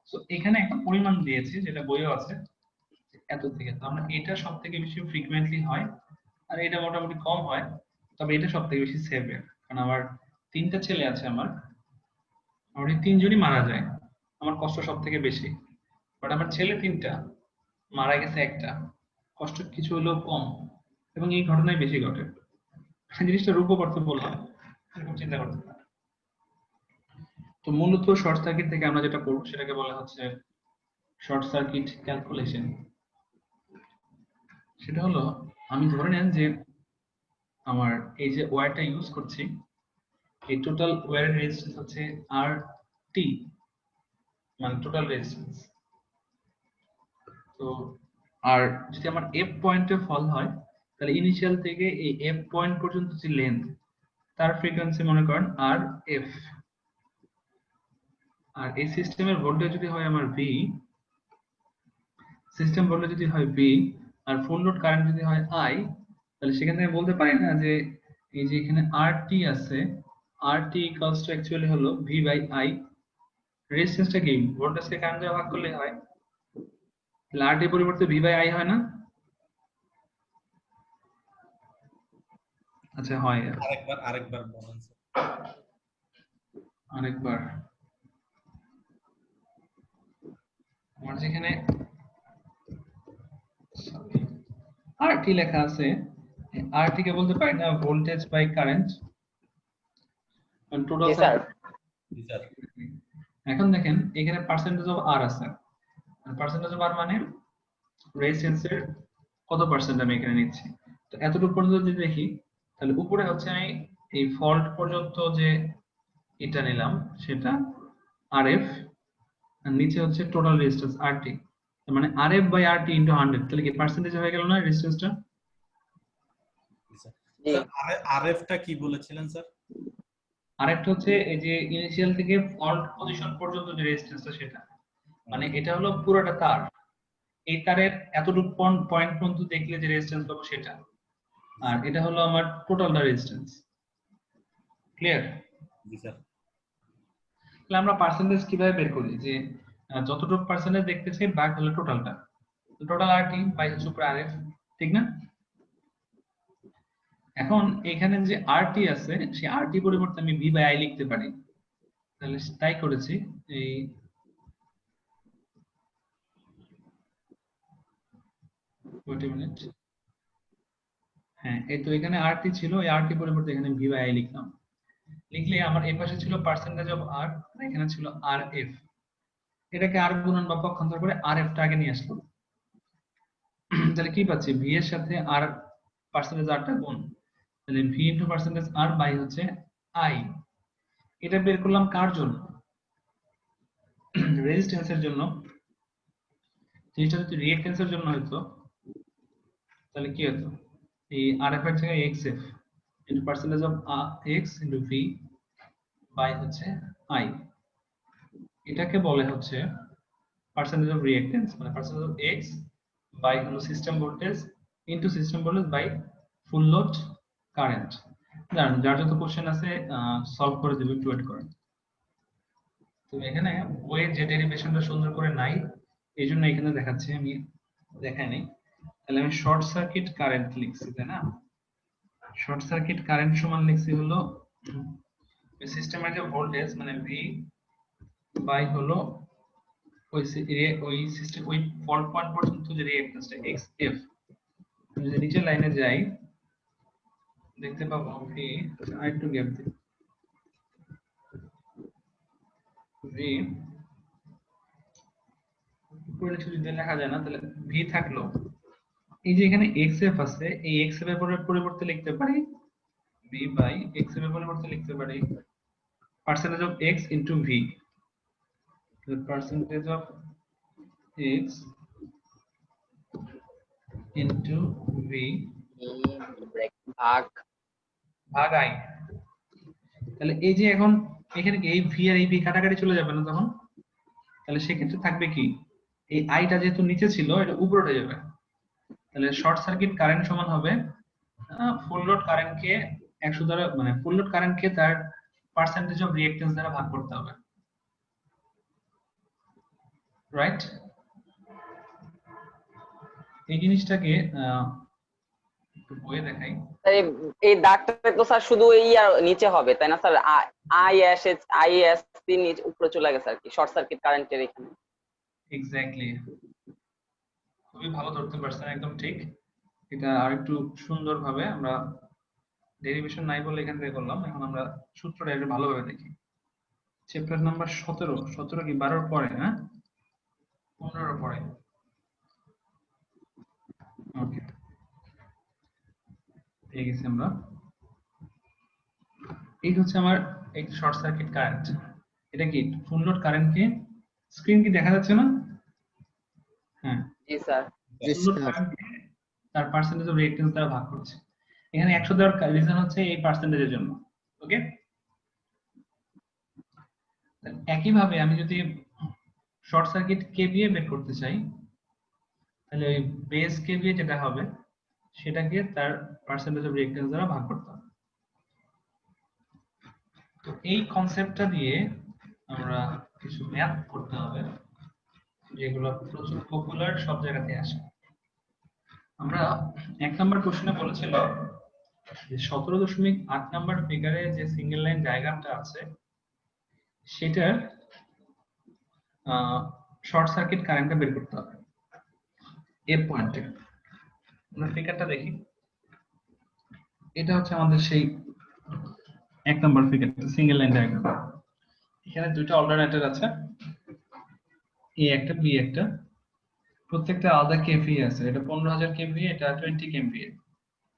So এখানে একটা পরিমাণ দিয়েছি যেটা বইও আছে, এত থেকে। তো আমরা এটা সবথেকে বেশি ফ্রিকোয়েন্টলি হয়, আর এটা মোটামুটি কম হয়, তবে এটা সবথেকে বেশি সেভিয়ার। কারণ আমার 3টা ছেলে আছে, আমার এই 3জনই মারা যায়, আমার কষ্ট সব থেকে বেশি। বাট আমার ছেলে 3টা, মারা গেছে একটা, কষ্ট কিছু হলেও কম, এবং এই ঘটনাই বেশি ঘটে। জিনিসটা রূপক অর্থ বললাম, এরকম চিন্তা করতে পারে। তো মূলত শর্ট সার্কিট থেকে আমরা যেটা করবো সেটাকে বলা হচ্ছে শর্ট সার্কিট ক্যালকুলেশন। সেটা হলো, আমি ধরে নেন যে আমার এই যে ওয়্যারটা ইউজ করছি, এই টোটাল ওয়্যারের রেজিস্ট্যান্স হচ্ছে আর টি, মানে টোটাল রেজিস্ট্যান্স। তো আর যদি আমার এফ পয়েন্টে ফল হয়, তাহলে ইনিশিয়াল থেকে এই এফ পয়েন্ট পর্যন্ত যে লেন্থ, তার ফ্রিকোয়েন্সি মনে করেন আর এফ। আর এই সিস্টেমের ভোল্টেজ যদি হয় আমার ভি, সিস্টেম ভোল্টেজ যদি হয় ভি, আর ফুল লোড কারেন্ট যদি হয় আই, তাহলে সেখান থেকে বলতে পারি না যে এই যে এখানে আর টি আছে, আর টি ইকুয়ালস টু অ্যাকচুয়ালি হলো ভি বাই আই। রেজিস্ট্যান্সটা কি, ভোল্টেজকে কারেন্ট দিয়ে ভাগ করলে হয়, তাহলে আর টি পরিবর্তে ভি বাই আই হয় না? আচ্ছা হয়। আরেকবার বলেন স্যার। আরেকবার আমার যেখানে আরটি লেখা আছে, আরটি কে বলতে পারি না ভোল্টেজ বাই কারেন্ট টোটাল। জি স্যার। জি স্যার। এখন দেখেন এখানে পার্সেন্টেজ অফ আর আছে, পার্সেন্টেজ অফ আর মানে রেজিস্ট্যান্সের কত পার্সেন্ট আমি এখানে নিচ্ছি। তো এতটুকু পর্যন্ত যদি দেখি তাহলে উপরে হচ্ছে আমি এই ফল্ট পর্যন্ত যে এটা নিলাম সেটা আরএফ, আর নিচে হচ্ছে টোটাল রেজিস্ট্যান্স আরটি, তার মানে আরএফ বাই আরটি ইনটু 100, তাহলে কি পার্সেন্টেজ হয়ে গেল না রেজিস্ট্যান্সটা? জি স্যার আরএফটা কি বলেছিলেন স্যার? আরেকটা হচ্ছে এই যে ইনিশিয়াল থেকে ফল্ট পজিশন পর্যন্ত যে রেজিস্ট্যান্সটা সেটা, মানে এটা হলো পুরোটা তার, এই তারের এতটুকু পয়েন্ট পর্যন্ত দেখলে যে রেজিস্ট্যান্স পাবো সেটা, আর এটা হলো আমার টোটালটা রেজিস্ট্যান্স। ক্লিয়ার? জি স্যার। তাহলে আমরা পার্সেন্টেজ কিভাবে বের করি, যে যতটুকু পার্সেন্টেজ দেখতেছি ভাগ হলো টোটালটা, টোটাল আরটি বাই হচ্ছে উপরে আরএফ, ঠিক না? এখন এখানে যে আরটি আছে সেই আরটি পরিবর্তে আমি ভি বাই আই লিখতে পারি, তাহলে তাই করেছি। এই ওয়েট এ মিনিট, হ্যাঁ এই তো এখানে আরটি ছিল, এই আরটি পরিবর্তে এখানে ভি বাই আই লিখলাম, লিখলে আমার এই পাশে ছিল পার্সেন্টেজ অফ আর, এখানে ছিল আর এফ, এটাকে আর গুণন বা পক্ষান্তর করে আর এফ টা আগে নিয়ে আসলো। তাহলে কি পাচ্ছি, ভি এর সাথে আর পার্সেন্টেজ আর টা গুণ, তাহলে V into percentage R by হচ্ছে আই। এটা বের করলাম কার জন্য? রেজিস্ট্যান্সের জন্য। জিনিসটা যদি রিঅ্যাকট্যান্সের জন্য হতো তাহলে কি হতো, এই আর এফ এর জায়গায় X F into percentage of X into V by হচ্ছে আই, এটাকে বলে হচ্ছে পার্সেন্টেজ অফ রিঅ্যাকট্যান্স, মানে পার্সেন্টেজ অফ এক্স বাই হলো system voltage into system voltage by full load current. জানেন যার যত কোশ্চেন আছে সলভ করে দেব, একটু ওয়েট করেন। তো এখানে ওয়ে যে ডেরিভেশনটা সুন্দর করে নাই, এই জন্য এখানে দেখাচ্ছি, আমি দেখাই নাই। তাহলে আমি শর্ট সার্কিট কারেন্ট লিখছি, তাই না? শর্ট সার্কিট কারেন্ট সমান লিখছি হলো সিস্টেমের যে ভোল্টেজ মানে ভি বাই হলো ওই সিস্টেম ওই ফল্ট পয়েন্ট পর্যন্ত যে রিঅ্যাকট্যান্সটা এক্স এফ। যদি নিচের লাইনে যাই দেখতে পাবো ভি, আরেকটু গ্যাপ দিই, ভি উপরে নিচে যদি লেখা যায় না তাহলে ভি থাকলো, এই যে এখানে এক্স এফ আছে, এই এক্স এফ এর পরিবর্তে লিখতে পারি ভি বাই এক্স এফ এর পরিবর্তে লিখতে পারি percentage of X into V, percentage of X into V ভাগ ভাগ আই। তাহলে এই যে এখন এখানে কি এই ভি আর এই ভি কাটাকাটি চলে যাবে না তখন, তাহলে সেক্ষেত্রে থাকবে কি, এই আইটা যেহেতু নিচে ছিল এটা উপরে উঠে যাবে, তাহলে শর্ট সার্কিট কারেন্ট সমান হবে ফুল লোড কারেন্টকে 100 দ্বারা, মানে ফুল লোড কারেন্টকে তার পার্সেন্টেজ অফ রিঅ্যাকট্যান্স দ্বারা ভাগ করতে হবে, রাইট? এই জিনিসটাকে একটু বইয়ে দেখাই। এই দাগটা তো স্যার শুধু এই আর নিচে হবে তাই না স্যার? আইএস নিচে উপরে চলে গেছে আর কি শর্ট সার্কিট কারেন্টের এখানে। এক্স্যাক্টলি, খুবই ভালো ধরতে পারছেন, একদম ঠিক। এটা আরেকটু সুন্দরভাবে আমরা ডেরিভেশন নাই বলে এখান থেকে করলাম, এখন আমরা সূত্রটা একটু ভালোভাবে দেখি। চ্যাপ্টার নাম্বার 17, 17 কি 12 পরে, হ্যাঁ 15 পরে। ওকে, পেয়ে গেছি আমরা। এই হচ্ছে আমার একটি শর্ট সার্কিট কারেন্ট, এটা কি ফুল লোড কারেন্টকে, স্ক্রিন কি দেখা যাচ্ছে না? হ্যাঁ, জি স্যার। ফুল লোড কারেন্টকে তার পার্সেন্টেজ অফ রিঅ্যাকট্যান্স দ্বারা ভাগ করছে। এখানে 100 দেওয়ার রিজন হচ্ছে এই পার্সেন্টেজের জন্য। ওকে, একইভাবে আমি যদি শর্ট সার্কিট কেভিএ বের করতে চাই তাহলে ওই বেস কেভিএ যেটা হবে সেটাকে তার পার্সেন্টেজ অফ রিঅ্যাকট্যান্স দ্বারা ভাগ করতে হবে। তো এই কনসেপ্টটা দিয়ে আমরা কিছু ম্যাথ করতে হবে যেগুলো প্রচুর পপুলার, সব জায়গাতে আসে। আমরা 1 নাম্বার কোশ্চেনে বলেছিল যে 17.8 নাম্বার ফিগারে যে সিঙ্গেল লাইন ডায়াগ্রামটা আছে সেটার শর্ট সার্কিট কারেন্টটা বের করতে হবে এর পয়েন্টে। আমরা ফিগারটা দেখি, এটা হচ্ছে আমাদের সেই 1 নম্বর ফিগারটা, সিঙ্গেল লাইন ডায়াগ্রাম। এখানে দুইটা অল্টারনেটর আছে, এ একটা বি একটা, প্রত্যেকটা আলাদা কেভিএ আছে। এটা 15000 কেভিএ, এটা 20 কেভিএ,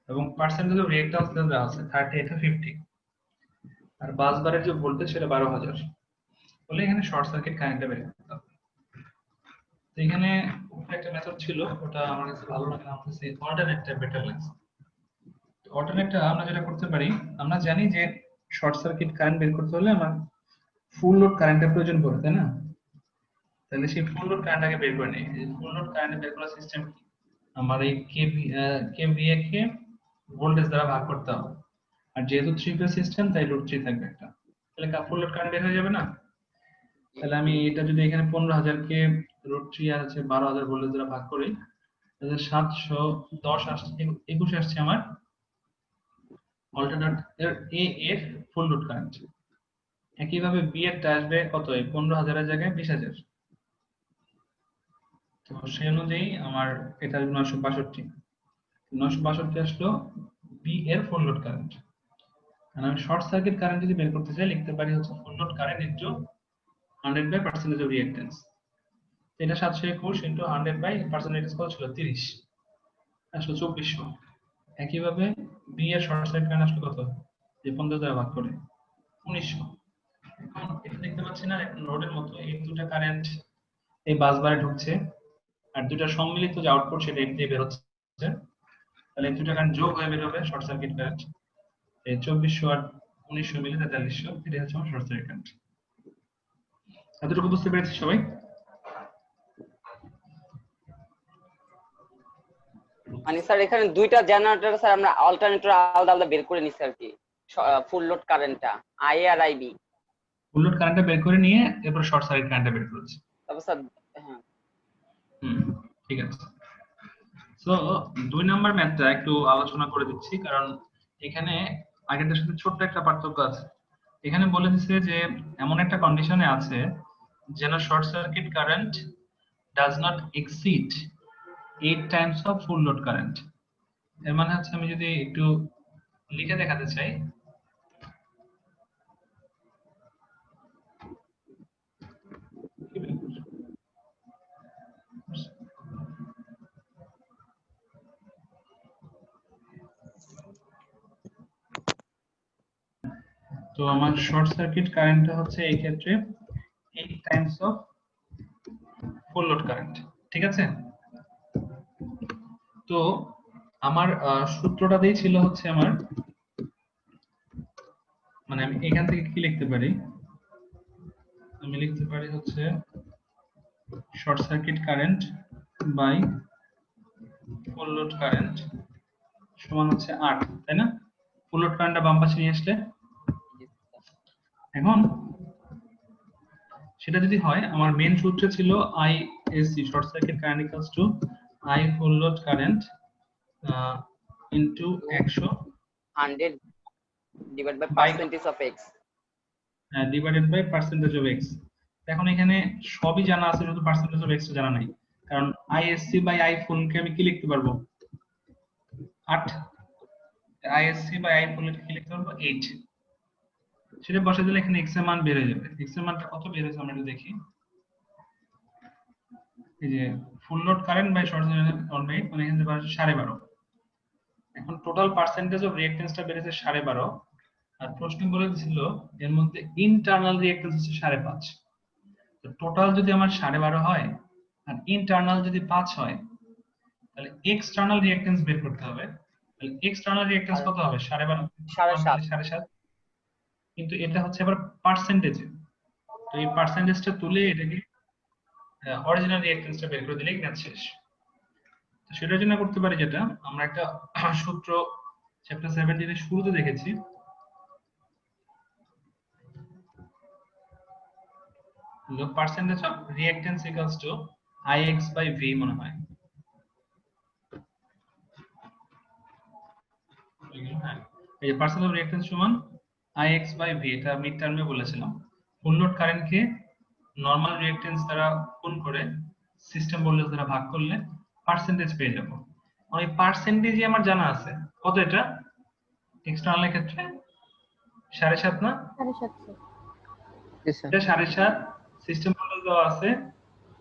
এবং পার্সেন্টেজ অফ রিঅ্যাক্ট্যান্স দেওয়া আছে 30 এটা 50, আর বাস বারের যে ভোল্টেজ সেটা 12000। বলে এখানে শর্ট সার্কিট কারেন্টটা বের করতে হবে। তো এখানে একটা মেথড ছিল, ওটা আমার কাছে ভালো লাগে না, আমার কাছে অল্টারনেটটা বেটার লাগছে। অল্টারনেটটা আমরা যেটা করতে পারি, আমরা জানি যে শর্ট সার্কিট কারেন্ট বের করতে হলে আমার ফুল লোড কারেন্টের প্রয়োজন পড়ে, তাই না? তাহলে সেই ফুল লোড কারেন্টটাকে বের করে নেই। ফুল লোড কারেন্ট বের করার সিস্টেম কি, আমার এই কেভিএ কে ভোল্টেজ দ্বারা ভাগ করতে হবে, আর যেহেতু 3 ফেজ সিস্টেম তাই লোড 3 থাকবে একটা, তাহলে ফুল লোড কারেন্ট বের হয়ে যাবে না? তাহলে আমি এটা যদি এখানে 15000 কে √3 আর আছে 12000 ভোল্টেজ দ্বারা ভাগ করি, তাহলে 710 আসছে, 21 আসছে আমার অল্টারনেট এ এর ফুল লোড কারেন্ট। একইভাবে বি এর টা আসবে কত, এই 15000 এর জায়গায় 20000। তো সেই অনুযায়ী আমার এটা 962 আসলো বি এর ফুল লোড কারেন্ট। আর আমি শর্ট সার্কিট কারেন্ট যদি বের করতে চাই, লিখতে পারি হচ্ছে full load current into 100 by percentage of reactance. এটা 721 ইনটু 100 বাই পার্সেন্টেজ কত ছিল 30, আসলে 2400। একইভাবে বি এর শর্ট সার্কিট কারেন্ট আসলে কত, যে 15 দ্বারা ভাগ করে 1900। এখন এটা দেখতে পাচ্ছি না, এখন লোডের মতো এই দুটো কারেন্ট এই বাস বারে ঢুকছে, আর দুটো সম্মিলিত যে আউটপুট সেটা এর দিয়ে বের হচ্ছে। তাহলে এই দুটো কারেন্ট যোগ হয়ে বের হবে শর্ট সার্কিট কারেন্ট। এই 2400 আর 1900 মিলে 4300, এটা হচ্ছে আমার শর্ট সার্কিট কারেন্ট। এতটুকু বুঝতে পেরেছি সবাই? মানে স্যার এখানে দুইটা জেনারেটর স্যার আমরা অল্টারনেটর আলাদা আলাদা বের করে নিচ্ছি আর কি, ফুল লোড কারেন্টটা আই আর আইবি, ফুল লোড কারেন্টটা বের করে নিয়ে এরপর শর্ট সার্কিট কারেন্টটা বের করেছি। তারপর স্যার হ্যাঁ ঠিক আছে। সো 2 নাম্বার ম্যাথটা একটু আলোচনা করে দিচ্ছি, কারণ এখানে আগেরটার সাথে ছোট্ট একটা পার্থক্য আছে। এখানে বলে দিচ্ছে যে এমন একটা কন্ডিশনে আছে যেন short circuit current does not exceed 8 Times of full load current. এর মানে হচ্ছে, আমি যদি একটু লিখে দেখাতে চাই, তো আমার শর্ট সার্কিট কারেন্টটা হচ্ছে এই ক্ষেত্রে 8 Times of full load current, ঠিক আছে? তো আমার সূত্রটা দিয়ে ছিল হচ্ছে আমার, মানে আমি এখান থেকে কি লিখতে পারি, আমি লিখতে পারি হচ্ছে short circuit current by full load current সমান হচ্ছে 8, তাই না? ফুল লোড কারেন্টটা বাম পাশে নিয়ে আসলে, এখন সেটা যদি হয়, আমার মেইন সূত্র ছিল ISC short circuit current equals to I full load current into 100 divide by By- percentage of X. Divided by percentage of X. এখন এখানে সবই জানা আছে, শুধু পার্সেন্টেজ অফ এক্স জানা নাই, কারণ আইএসসি বাই আই ফুল কে আমি কি লিখতে পারবো 8, আইএসসি বাই আই ফুল কি লিখতে পারবো 8। সেটা বসে দিলে এখানে এক্স এর মান বের হয়ে যাবে। এক্স এর মানটা কত বের হয়েছে আমরা একটু দেখি, এই যে full load current by short circuit on by, মানে এখানে 12.5। এখন টোটাল পার্সেন্টেজ অফ রিঅ্যাকট্যান্সটা বেড়েছে 12.5, আর প্রশ্ন বলে দিছিল এর মধ্যে ইন্টারনাল রিঅ্যাকট্যান্স হচ্ছে 5.5। তো টোটাল যদি আমার 12.5 হয় আর ইন্টারনাল যদি 5 হয়, তাহলে এক্সটার্নাল রিঅ্যাকট্যান্স বের করতে হবে। তাহলে এক্সটার্নাল রিঅ্যাকট্যান্স কত হবে 12.5 7.5, কিন্তু এটা হচ্ছে আবার পার্সেন্টেজে। তো এই পার্সেন্টেজটা তুলে এটাকে অরিজিনাল রিঅ্যাকট্যান্সটা বের করে দিলেই কাজ শেষ। তো সেটার জন্য করতে পারি যেটা, আমরা একটা সূত্র চ্যাপ্টার 17 এর শুরুতে দেখেছি, the percentage of reactance equals to Ix by V মনে হয়। হ্যাঁ, এই পার্সেন্টেজ অফ রিঅ্যাকট্যান্স সমান Ix by V, এটা মিড টার্মে বলেছিলাম। ফুল লোড কারেন্টকে নরমাল রিঅ্যাকট্যান্স দ্বারা গুণ করে সিস্টেম ভোল্টেজ দ্বারা ভাগ করলে পার্সেন্টেজ পেয়ে যাব। ওই পার্সেন্টেজই আমার জানা আছে কত, এটা এক্সটার্নাল ক্ষেত্রে 7.5 না, 7.5 এটা 7.5 সিস্টেম ভোল্টেজ দেওয়া আছে,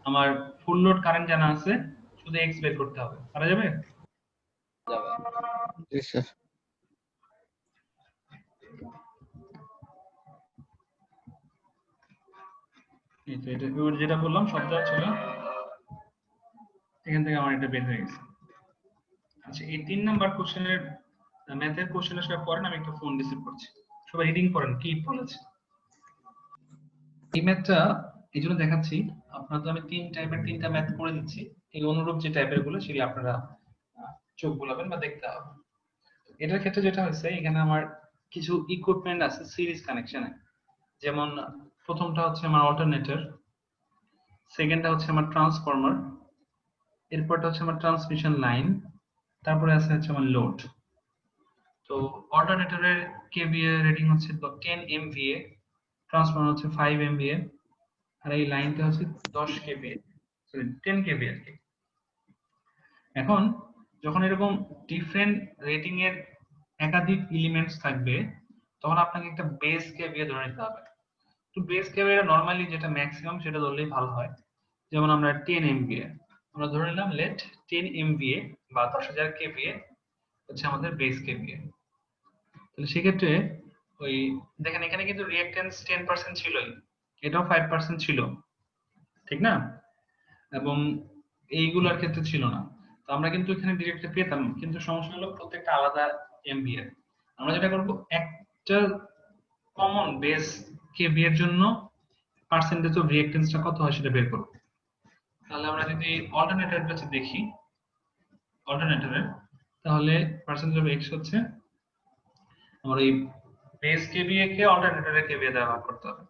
আমার ফুল লোড কারেন্ট জানা আছে, শুধু এক্স বের করতে হবে, পারা যাবে? জি স্যার। এই তো এটা যেটা বললাম সব দেওয়া ছিল, এখান থেকে আমার এটা বের হয়ে গেছে। আচ্ছা, এই 3 নাম্বার কোশ্চেনের ম্যাথের কোশ্চেনের সব পড়েন, আমি একটা ফোন রিসিভ করছি, সবাই রিডিং করেন কি বলেছে। এই ম্যাথটা এই জন্য দেখাচ্ছি, আপনারা তো আমি 3 টাইপের 3টা ম্যাথ করে দিচ্ছি, এই অনুরূপ যে টাইপের গুলো সেগুলো আপনারা চোখ বুলাবেন বা দেখতে হবে। এটার ক্ষেত্রে যেটা হচ্ছে, এখানে আমার কিছু ইকুইপমেন্ট আছে সিরিজ কানেকশনে, যেমন প্রথমটা হচ্ছে আমার অল্টারনেটর, সেকেন্ডটা হচ্ছে আমার ট্রান্সফরমার, এরপরটা হচ্ছে আমার ট্রান্সমিশন লাইন, তারপরে আছে হচ্ছে আমার লোড। তো অল্টারনেটরের কেভিএ রেটিং হচ্ছে 10 MVA, ট্রান্সফরমার হচ্ছে 5 MVA, আর এই লাইনটা হচ্ছে 10 কেভিএ, সরি 10 কেভিএ আর কি। এখন যখন এরকম ডিফারেন্ট রেটিং এর একাধিক এলিমেন্টস থাকবে, তখন আপনাকে একটা বেস কেভিএ ধরে নিতে হবে। তো বেস কেভিএ নরমালি যেটা ম্যাক্সিমাম সেটা ধরলেই ভালো হয়। যেমন আমরা 10 MVA আমরা ধরে নিলাম, লেট 10 MVA বা 10,000 কেভিএ হচ্ছে আমাদের বেস কেভিএ। তাহলে সেক্ষেত্রে ওই দেখেন এখানে কিন্তু রিঅ্যাকট্যান্স 10% ছিলই, এটাও 5% ছিল, ঠিক না? এবং এইগুলোর ক্ষেত্রে ছিল না। তো আমরা কিন্তু এখানে ডিরেক্টলি পেতাম, কিন্তু সমস্যা হলো প্রত্যেকটা আলাদা এমবিএ। আমরা যেটা করব, একটা কমন বেস কেভি এর জন্য পার্সেন্টেজ অফ রিঅ্যাকট্যান্সটা কত হয় সেটা বের করব। তাহলে আমরা যদি অল্টারনেটরের কাছে দেখি, অল্টারনেটরের তাহলে পার্সেন্টেজ অফ এক্স হচ্ছে আমরা এই বেস কেভিএ কে অল্টারনেটরের কেভিএ দ্বারা ভাগ করতে হবে।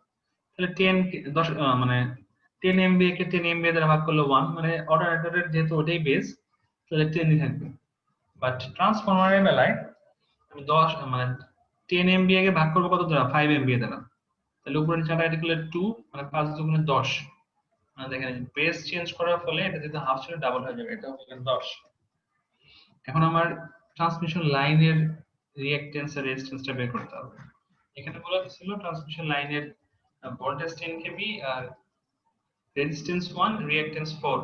তাহলে 10 মানে 10 MVA কে 10 MVA দ্বারা ভাগ করলে 1, মানে অল্টারনেটরের যেহেতু ওটাই বেস তাহলে 10 ই থাকবে। বাট ট্রান্সফরমারের বেলায় আমি 10 মানে 10 MVA কে ভাগ করব কত দ্বারা, 5 MVA দ্বারা, তাহলে উপরে নিচে কাটাকাটি করলে 2, মানে 5 দুগুণে 10, মানে দেখেন বেস চেঞ্জ করার ফলে এটা যেটা হাফ ছিল ডাবল হয়ে যাবে, এটা হচ্ছে 10। এখন আমার ট্রান্সমিশন লাইনের রিঅ্যাকট্যান্স আর রেজিস্ট্যান্সটা বের করতে হবে। এখানে বলা হয়েছিল ট্রান্সমিশন লাইনের ভোল্টেজ 10 kV আর রেজিস্ট্যান্স 1, রিঅ্যাকট্যান্স 4।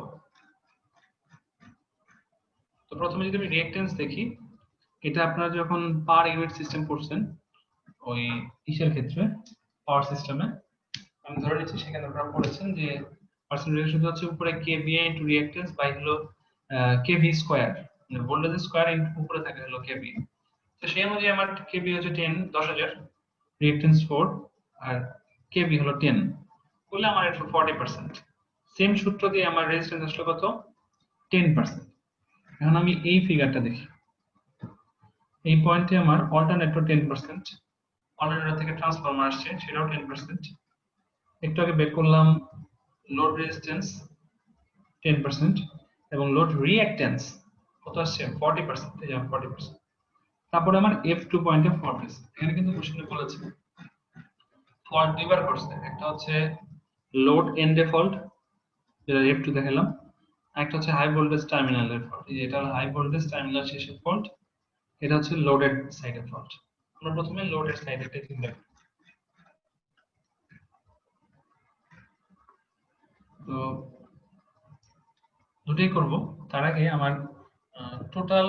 তো প্রথমে যদি আমি রিঅ্যাকট্যান্স দেখি, এটা আপনারা যখন পার ইউনিট সিস্টেম করছেন ওই ইসের ক্ষেত্রে পাওয়ার সিস্টেমে, আমি ধরে নিচ্ছি সেখানে আপনারা পড়েছেন যে পার্সেন্টেজ শুধু হচ্ছে উপরে কেভিএ ইনটু রিঅ্যাকট্যান্স বাই হলো কেভি স্কয়ার, মানে ভোল্টেজ স্কয়ার ইনটু উপরে থাকে হলো কেভি। তো সেই অনুযায়ী আমার কেভি হচ্ছে 10,000, রিঅ্যাকট্যান্স 4 আর কেভি হলো 10, বলে আমার এটা 40%। সেম সূত্র দিয়ে আমার রেজিস্ট্যান্স আসলো কত, 10%। এখন আমি এই ফিগারটা দেখি, এই পয়েন্টে আমার অল্টারনেটর 10%, অল্টারনেটর থেকে ট্রান্সফরমার আসছে সেটাও 10%, একটু আগে বের করলাম লোড রেজিস্ট্যান্স 10% এবং লোড রিঅ্যাকট্যান্স কত আসছে 40%, এই যে 40%। তারপরে আমার F2 পয়েন্টে ফল্ট আছে, এখানে কিন্তু কোশ্চেনে বলেছে ফল্ট দুইবার করছে, একটা হচ্ছে লোড এন্ডে ফল্ট যেটা F2 দেখালাম, একটা হচ্ছে হাই ভোল্টেজ টার্মিনালের ফল্ট, এই যে এটা হলো হাই ভোল্টেজ টার্মিনাল শেষের ফল্ট, এটা হচ্ছে লোডেড সাইডের ফল্ট। আমরা প্রথমে লোডেড সাইডেরটা চিন্তা করি। তো দুটোই করব, তার আগে আমার টোটাল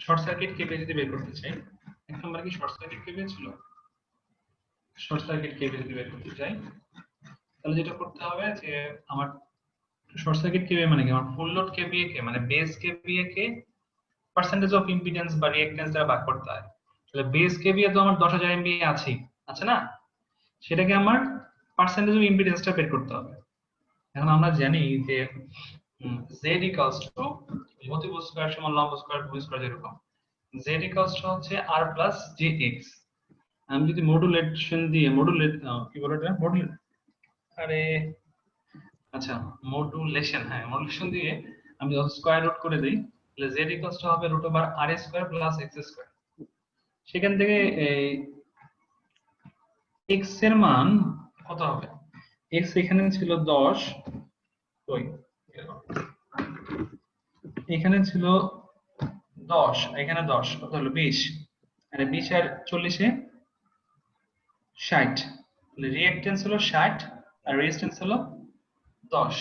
শর্ট সার্কিট কেবি যদি বের করতে চাই, এক নম্বরে কি শর্ট সার্কিট কেবি ছিল, শর্ট সার্কিট কেবি যদি বের করতে চাই তাহলে যেটা করতে হবে যে আমার শর্ট সার্কিট কেবি মানে কি, আমার ফুল লোড কেবিএ কে মানে base kVA K percentage of impedance বা রিঅ্যাকট্যান্স দ্বারা ভাগ করতে হয়। তাহলে বেস কেবিএ তো আমার 10,000 এমভিএ আছে, আছে না, সেটাকে আমার পার্সেন্টেজ অফ ইম্পিডেন্সটা বের করতে হবে। এখন আমরা জানি যে z equals to অতিভুজ স্কয়ার সমান লম্ব স্কয়ার ভুজ স্কয়ার, যেরকম z equals to হচ্ছে r plus jx। আমি যদি মডুলেশন দিয়ে কি বলে এটা মডুলেট, আরে আচ্ছা মডুলেশন, হ্যাঁ মডুলেশন দিয়ে আমি যখন স্কয়ার রুট করে দেই তাহলে z equals to হবে √r² plus x²। সেখান থেকে এই x এর মান কত হবে? x এখানে ছিল 10, কই এখানে ছিল 10, এখানে 10, কত হলো 20, মানে 20 আর 40 এ 60, তাহলে রিঅ্যাকট্যান্স হলো 60 আর রেজিস্ট্যান্স হলো 10।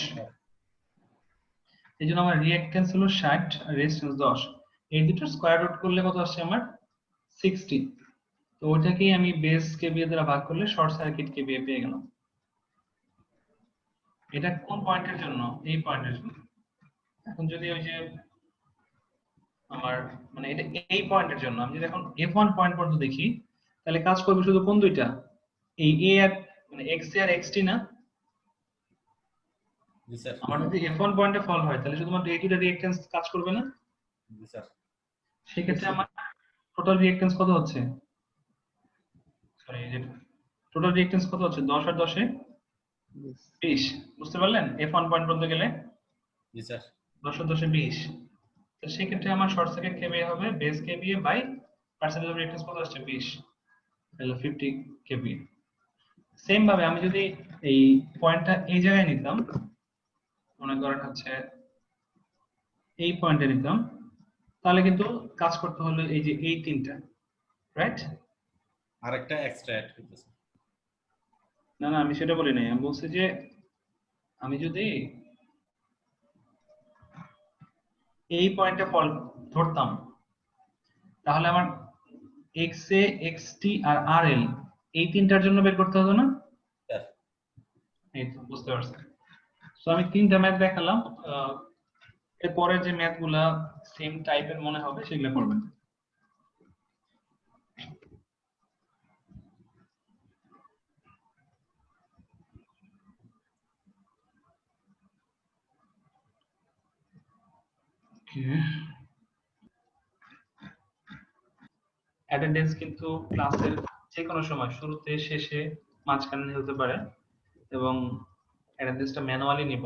এই জন্য আমার রিঅ্যাকট্যান্স হলো 60 আর রেজিস্ট্যান্স 10, এই দুটোর স্কয়ার রুট করলে কত আসছে আমার 60। তো ওটাকেই আমি বেস কেভিএ দ্বারা ভাগ করলে শর্ট সার্কিট কেভিএ পেয়ে গেলাম। এটা কোন পয়েন্টের জন্য? এই পয়েন্টের জন্য। এখন যদি ওই যে আমার মানে এটা এই পয়েন্টের জন্য আমি যদি এখন F1 পয়েন্ট পর্যন্ত দেখি, তাহলে কাজ করবে শুধু কোন দুইটা, এই A আর মানে XA আর XT না? জি স্যার। আমার যদি F1 পয়েন্টে ফল হয় তাহলে শুধুমাত্র এই দুইটা রিঅ্যাকট্যান্স কাজ করবে না? জি স্যার। সেই ক্ষেত্রে আমার টোটাল রিঅ্যাকট্যান্স কত হচ্ছে? সরি, টোটাল রিঅ্যাকট্যান্স কত হচ্ছে? 10 আর 10 এ 20, বুঝতে পারলেন? F1 পয়েন্ট পর্যন্ত গেলে জি স্যার। 10 আর 10 এ 20। তো সেই ক্ষেত্রে আমার শর্ট সার্কিট কেভিএ হবে base KVA by percentage of reactance কত আসছে? 20, তাহলে 50 কেভিএ। সেম ভাবে আমি যদি এই পয়েন্টটা এই জায়গায় নিতাম, মনে করেন হচ্ছে এই পয়েন্টে নিতাম, তাহলে কিন্তু কাজ করতে হলো এই যে এই তিনটা, রাইট? আরেকটা এক্সট্রা অ্যাড করতেছি। না না, আমি সেটা বলি নাই, আমি বলছি যে আমি যদি এই পয়েন্টে ফল ধরতাম তাহলে আমার XA, XT আর RL এই তিনটার জন্য বের করতে হতো না? স্যার। এই তো বুঝতে পারছি। সো আমি তিনটা ম্যাথ দেখালাম, এরপরে যে ম্যাথগুলা সেম টাইপের মনে হবে সেগুলো করবেন। অ্যাটেন্ডেন্স কিন্তু ক্লাসের যে কোনো সময় শুরুতে, শেষে, মাঝখানে হতে পারে এবং অ্যাটেন্ডেন্সটা ম্যানুয়ালি নিব।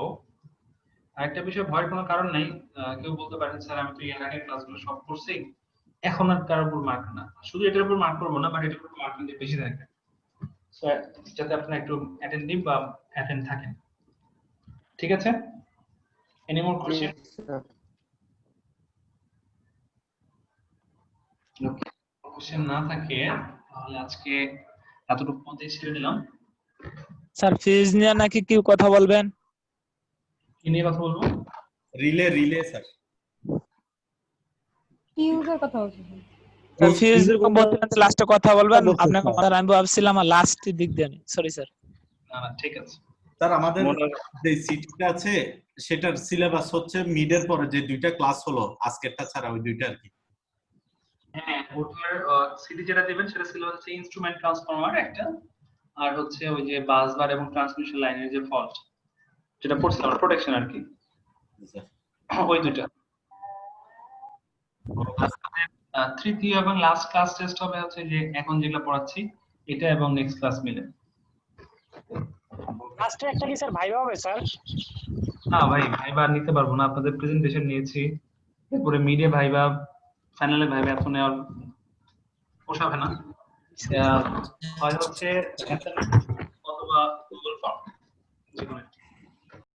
আরেকটা বিষয় ভয়ের কোনো কারণ নাই, কেউ বলতে পারেন স্যার আমি তো এর আগের ক্লাসগুলো সব করছি, এখন আর কারোর উপর মার্ক না। শুধু এটার উপর মার্ক করবো না, বাট এটার উপর মার্ক কিন্তু বেশি থাকবে, সো যাতে আপনারা একটু অ্যাটেন্টিভ বা অ্যাটেন্ড থাকেন। ঠিক আছে? Any more question? কোশ্চেন না থাকে তাহলে আজকে এতটুকু মধ্যে ছেড়ে দিলাম। স্যার ফিজ নিয়ে নাকি কি কথা বলবেন? কি নিয়ে কথা বলবো? Relay sir. কি ইউজার কথা হচ্ছে? স্যার ফিজ বলতেন লাস্টে কথা বলবেন আপনাকে, আমি ভাবছিলাম লাস্টের দিক দিয়ে। Sorry sir. না না, ঠিক আছে স্যার। আমাদের যে সিটিটা আছে সেটার সিলেবাস হচ্ছে মিডের পরে যে দুইটা ক্লাস হলো আজকেরটা ছাড়া, ওই দুইটা আর কি। হ্যাঁ, ওটার সিডি যেটা দিবেন সেটা সিলেবাস হচ্ছে ইনস্ট্রুমেন্ট ট্রান্সফরমার একটা, আর হচ্ছে ওই যে বাস বার এবং ট্রান্সমিশন লাইনের যে ফল্ট যেটা পড়ছিলাম আমরা, প্রোটেকশন আর কি, ওই দুইটা। তৃতীয় এবং লাস্ট ক্লাস টেস্ট হবে হচ্ছে যে এখন যেগুলো পড়াচ্ছি এটা এবং নেক্সট ক্লাস মিলে। লাস্টে একটা কি স্যার ভাইবা হবে স্যার? না ভাই, ভাইবা নিতে পারবো না, আপনাদের প্রেজেন্টেশন নিয়েছি, এরপরে মিডিয়া ভাইবা, ফাইনালে ভাইবা এত নেওয়ার পোষাবে না। হয় হচ্ছে অথবা গুগল ফর্ম, যেকোনো একটা।